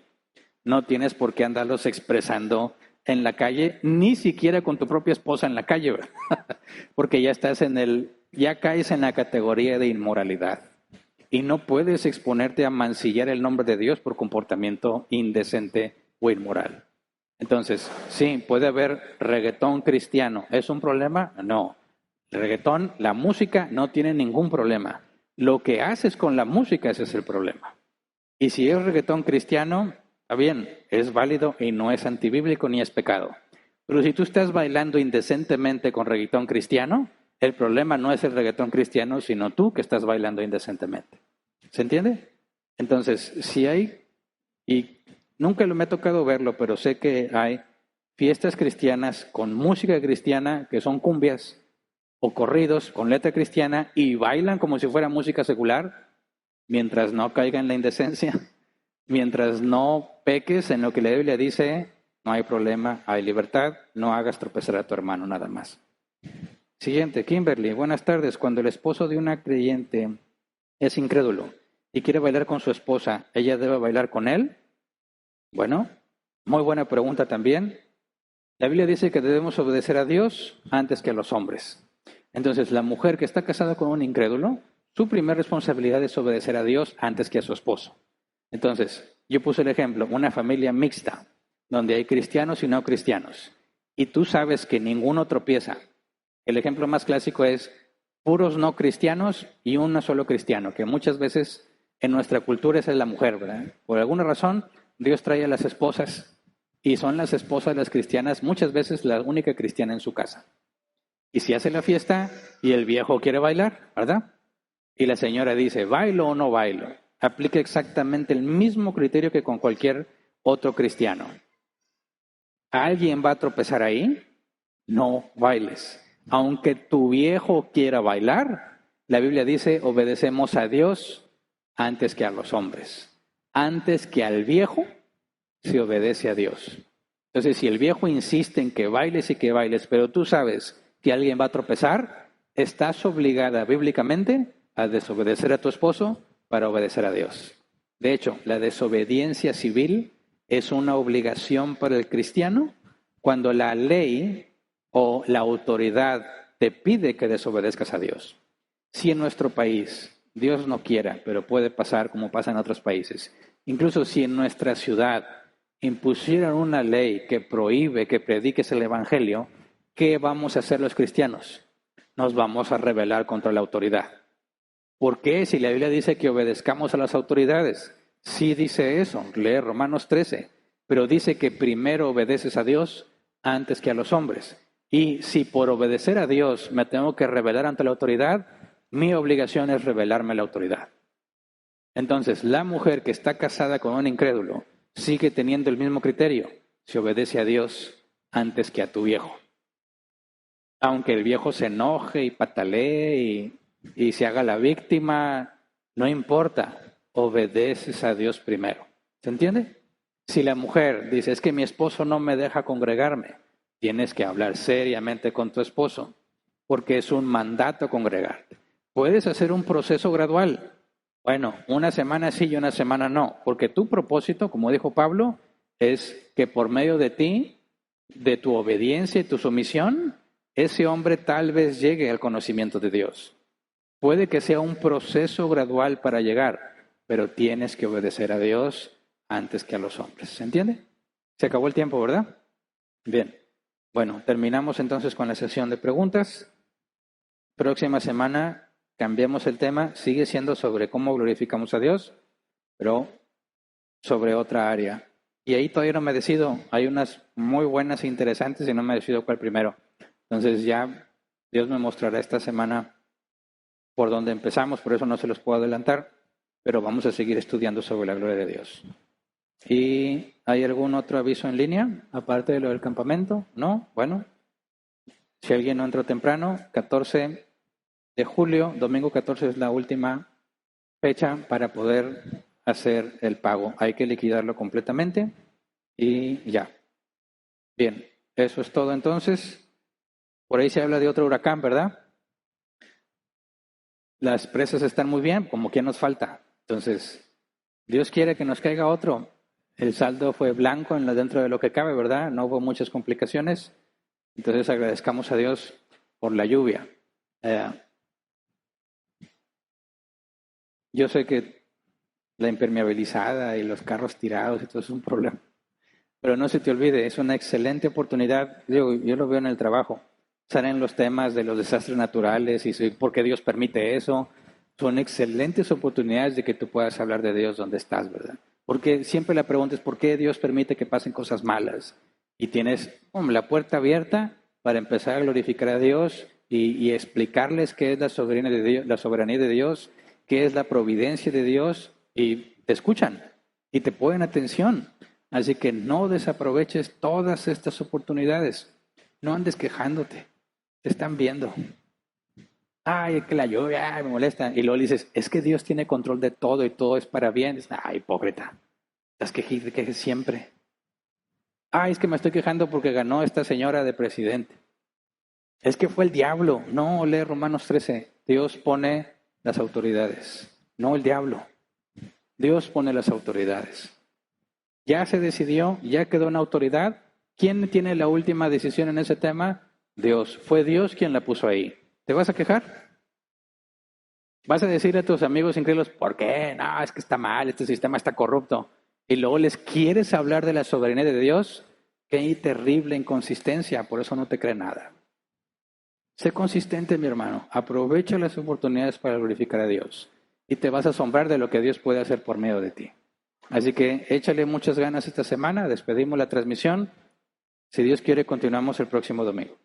No tienes por qué andarlos expresando en la calle, ni siquiera con tu propia esposa en la calle, ¿verdad? Porque ya caes en la categoría de inmoralidad. Y no puedes exponerte a mancillar el nombre de Dios por comportamiento indecente o inmoral. Entonces, sí, puede haber reggaetón cristiano. ¿Es un problema? No. Reggaetón, la música no tiene ningún problema. Lo que haces con la música, ese es el problema. Y si es reggaetón cristiano, está bien, es válido y no es antibíblico ni es pecado. Pero si tú estás bailando indecentemente con reggaetón cristiano, el problema no es el reggaetón cristiano, sino tú que estás bailando indecentemente. ¿Se entiende? Entonces, si hay, y nunca me ha tocado verlo, pero sé que hay fiestas cristianas con música cristiana, que son cumbias, o corridos con letra cristiana, y bailan como si fuera música secular, mientras no caiga en la indecencia, mientras no peques en lo que la Biblia dice, no hay problema, hay libertad, no hagas tropezar a tu hermano nada más. Siguiente, Kimberly, buenas tardes. Cuando el esposo de una creyente es incrédulo y quiere bailar con su esposa, ¿ella debe bailar con él? Bueno, muy buena pregunta también. La Biblia dice que debemos obedecer a Dios antes que a los hombres. Entonces, la mujer que está casada con un incrédulo, su primera responsabilidad es obedecer a Dios antes que a su esposo. Entonces, yo puse el ejemplo, una familia mixta, donde hay cristianos y no cristianos, y tú sabes que ninguno tropieza. El ejemplo más clásico es puros no cristianos y uno solo cristiano, que muchas veces en nuestra cultura esa es la mujer, ¿verdad? Por alguna razón, Dios trae a las esposas y son las esposas las cristianas, muchas veces la única cristiana en su casa. Y si hace la fiesta y el viejo quiere bailar, ¿verdad? Y la señora dice, ¿bailo o no bailo? Aplica exactamente el mismo criterio que con cualquier otro cristiano. ¿Alguien va a tropezar ahí? No bailes. Aunque tu viejo quiera bailar, la Biblia dice, obedecemos a Dios antes que a los hombres. Antes que al viejo, se obedece a Dios. Entonces, si el viejo insiste en que bailes y que bailes, pero tú sabes que alguien va a tropezar, estás obligada bíblicamente a desobedecer a tu esposo para obedecer a Dios. De hecho, la desobediencia civil es una obligación para el cristiano cuando la ley o la autoridad te pide que desobedezcas a Dios. Si en nuestro país, Dios no quiera, pero puede pasar como pasa en otros países, incluso si en nuestra ciudad impusieran una ley que prohíbe que prediques el Evangelio, ¿qué vamos a hacer los cristianos? Nos vamos a rebelar contra la autoridad. ¿Por qué? Si la Biblia dice que obedezcamos a las autoridades. Sí dice eso, lee Romanos 13, pero dice que primero obedeces a Dios antes que a los hombres. Y si por obedecer a Dios me tengo que rebelar ante la autoridad, mi obligación es rebelarme a la autoridad. Entonces, la mujer que está casada con un incrédulo sigue teniendo el mismo criterio, se obedece a Dios antes que a tu viejo. Aunque el viejo se enoje y patalee y se haga la víctima, no importa, obedeces a Dios primero. ¿Se entiende? Si la mujer dice, es que mi esposo no me deja congregarme, tienes que hablar seriamente con tu esposo, porque es un mandato congregarte. Puedes hacer un proceso gradual. Bueno, una semana sí y una semana no, porque tu propósito, como dijo Pablo, es que por medio de ti, de tu obediencia y tu sumisión, ese hombre tal vez llegue al conocimiento de Dios. Puede que sea un proceso gradual para llegar, pero tienes que obedecer a Dios antes que a los hombres. ¿Se entiende? Se acabó el tiempo, ¿verdad? Bien. Bueno, terminamos entonces con la sesión de preguntas. Próxima semana cambiamos el tema. Sigue siendo sobre cómo glorificamos a Dios, pero sobre otra área. Y ahí todavía no me decido. Hay unas muy buenas e interesantes y no me decido cuál primero. Entonces ya Dios me mostrará esta semana por dónde empezamos, por eso no se los puedo adelantar, pero vamos a seguir estudiando sobre la gloria de Dios. ¿Y hay algún otro aviso en línea, aparte de lo del campamento? ¿No? Bueno, si alguien no entró temprano, 14 de julio, domingo 14 es la última fecha para poder hacer el pago. Hay que liquidarlo completamente y ya. Bien, eso es todo entonces. Por ahí se habla de otro huracán, ¿verdad? Las presas están muy bien, como que nos falta. Entonces, Dios quiere que nos caiga otro. El saldo fue blanco dentro de lo que cabe, ¿verdad? No hubo muchas complicaciones. Entonces agradezcamos a Dios por la lluvia. Yo sé que la impermeabilizada y los carros tirados y todo es un problema. Pero no se te olvide, es una excelente oportunidad. Yo lo veo en el trabajo. Salen los temas de los desastres naturales y por qué Dios permite eso. Son excelentes oportunidades de que tú puedas hablar de Dios donde estás, ¿verdad? Porque siempre la pregunta es ¿por qué Dios permite que pasen cosas malas? Y tienes la puerta abierta para empezar a glorificar a Dios y explicarles qué es la soberanía de Dios, qué es la providencia de Dios, y te escuchan y te ponen atención. Así que no desaproveches todas estas oportunidades. No andes quejándote. Te están viendo. Ay, es que la lluvia me molesta. Y luego le dices, es que Dios tiene control de todo y todo es para bien. Dices, ay, hipócrita. Las quejes siempre. Ay, es que me estoy quejando porque ganó esta señora de presidente. Es que fue el diablo. No, lee Romanos 13. Dios pone las autoridades, no el diablo. Dios pone las autoridades. Ya se decidió, ya quedó una autoridad. ¿Quién tiene la última decisión en ese tema? Dios. Fue Dios quien la puso ahí. ¿Te vas a quejar? ¿Vas a decir a tus amigos incrédulos, ¿por qué? No, es que está mal, este sistema está corrupto. Y luego les quieres hablar de la soberanía de Dios. Qué terrible inconsistencia, por eso no te cree nada. Sé consistente, mi hermano. Aprovecha las oportunidades para glorificar a Dios. Y te vas a asombrar de lo que Dios puede hacer por medio de ti. Así que échale muchas ganas esta semana. Despedimos la transmisión. Si Dios quiere, continuamos el próximo domingo.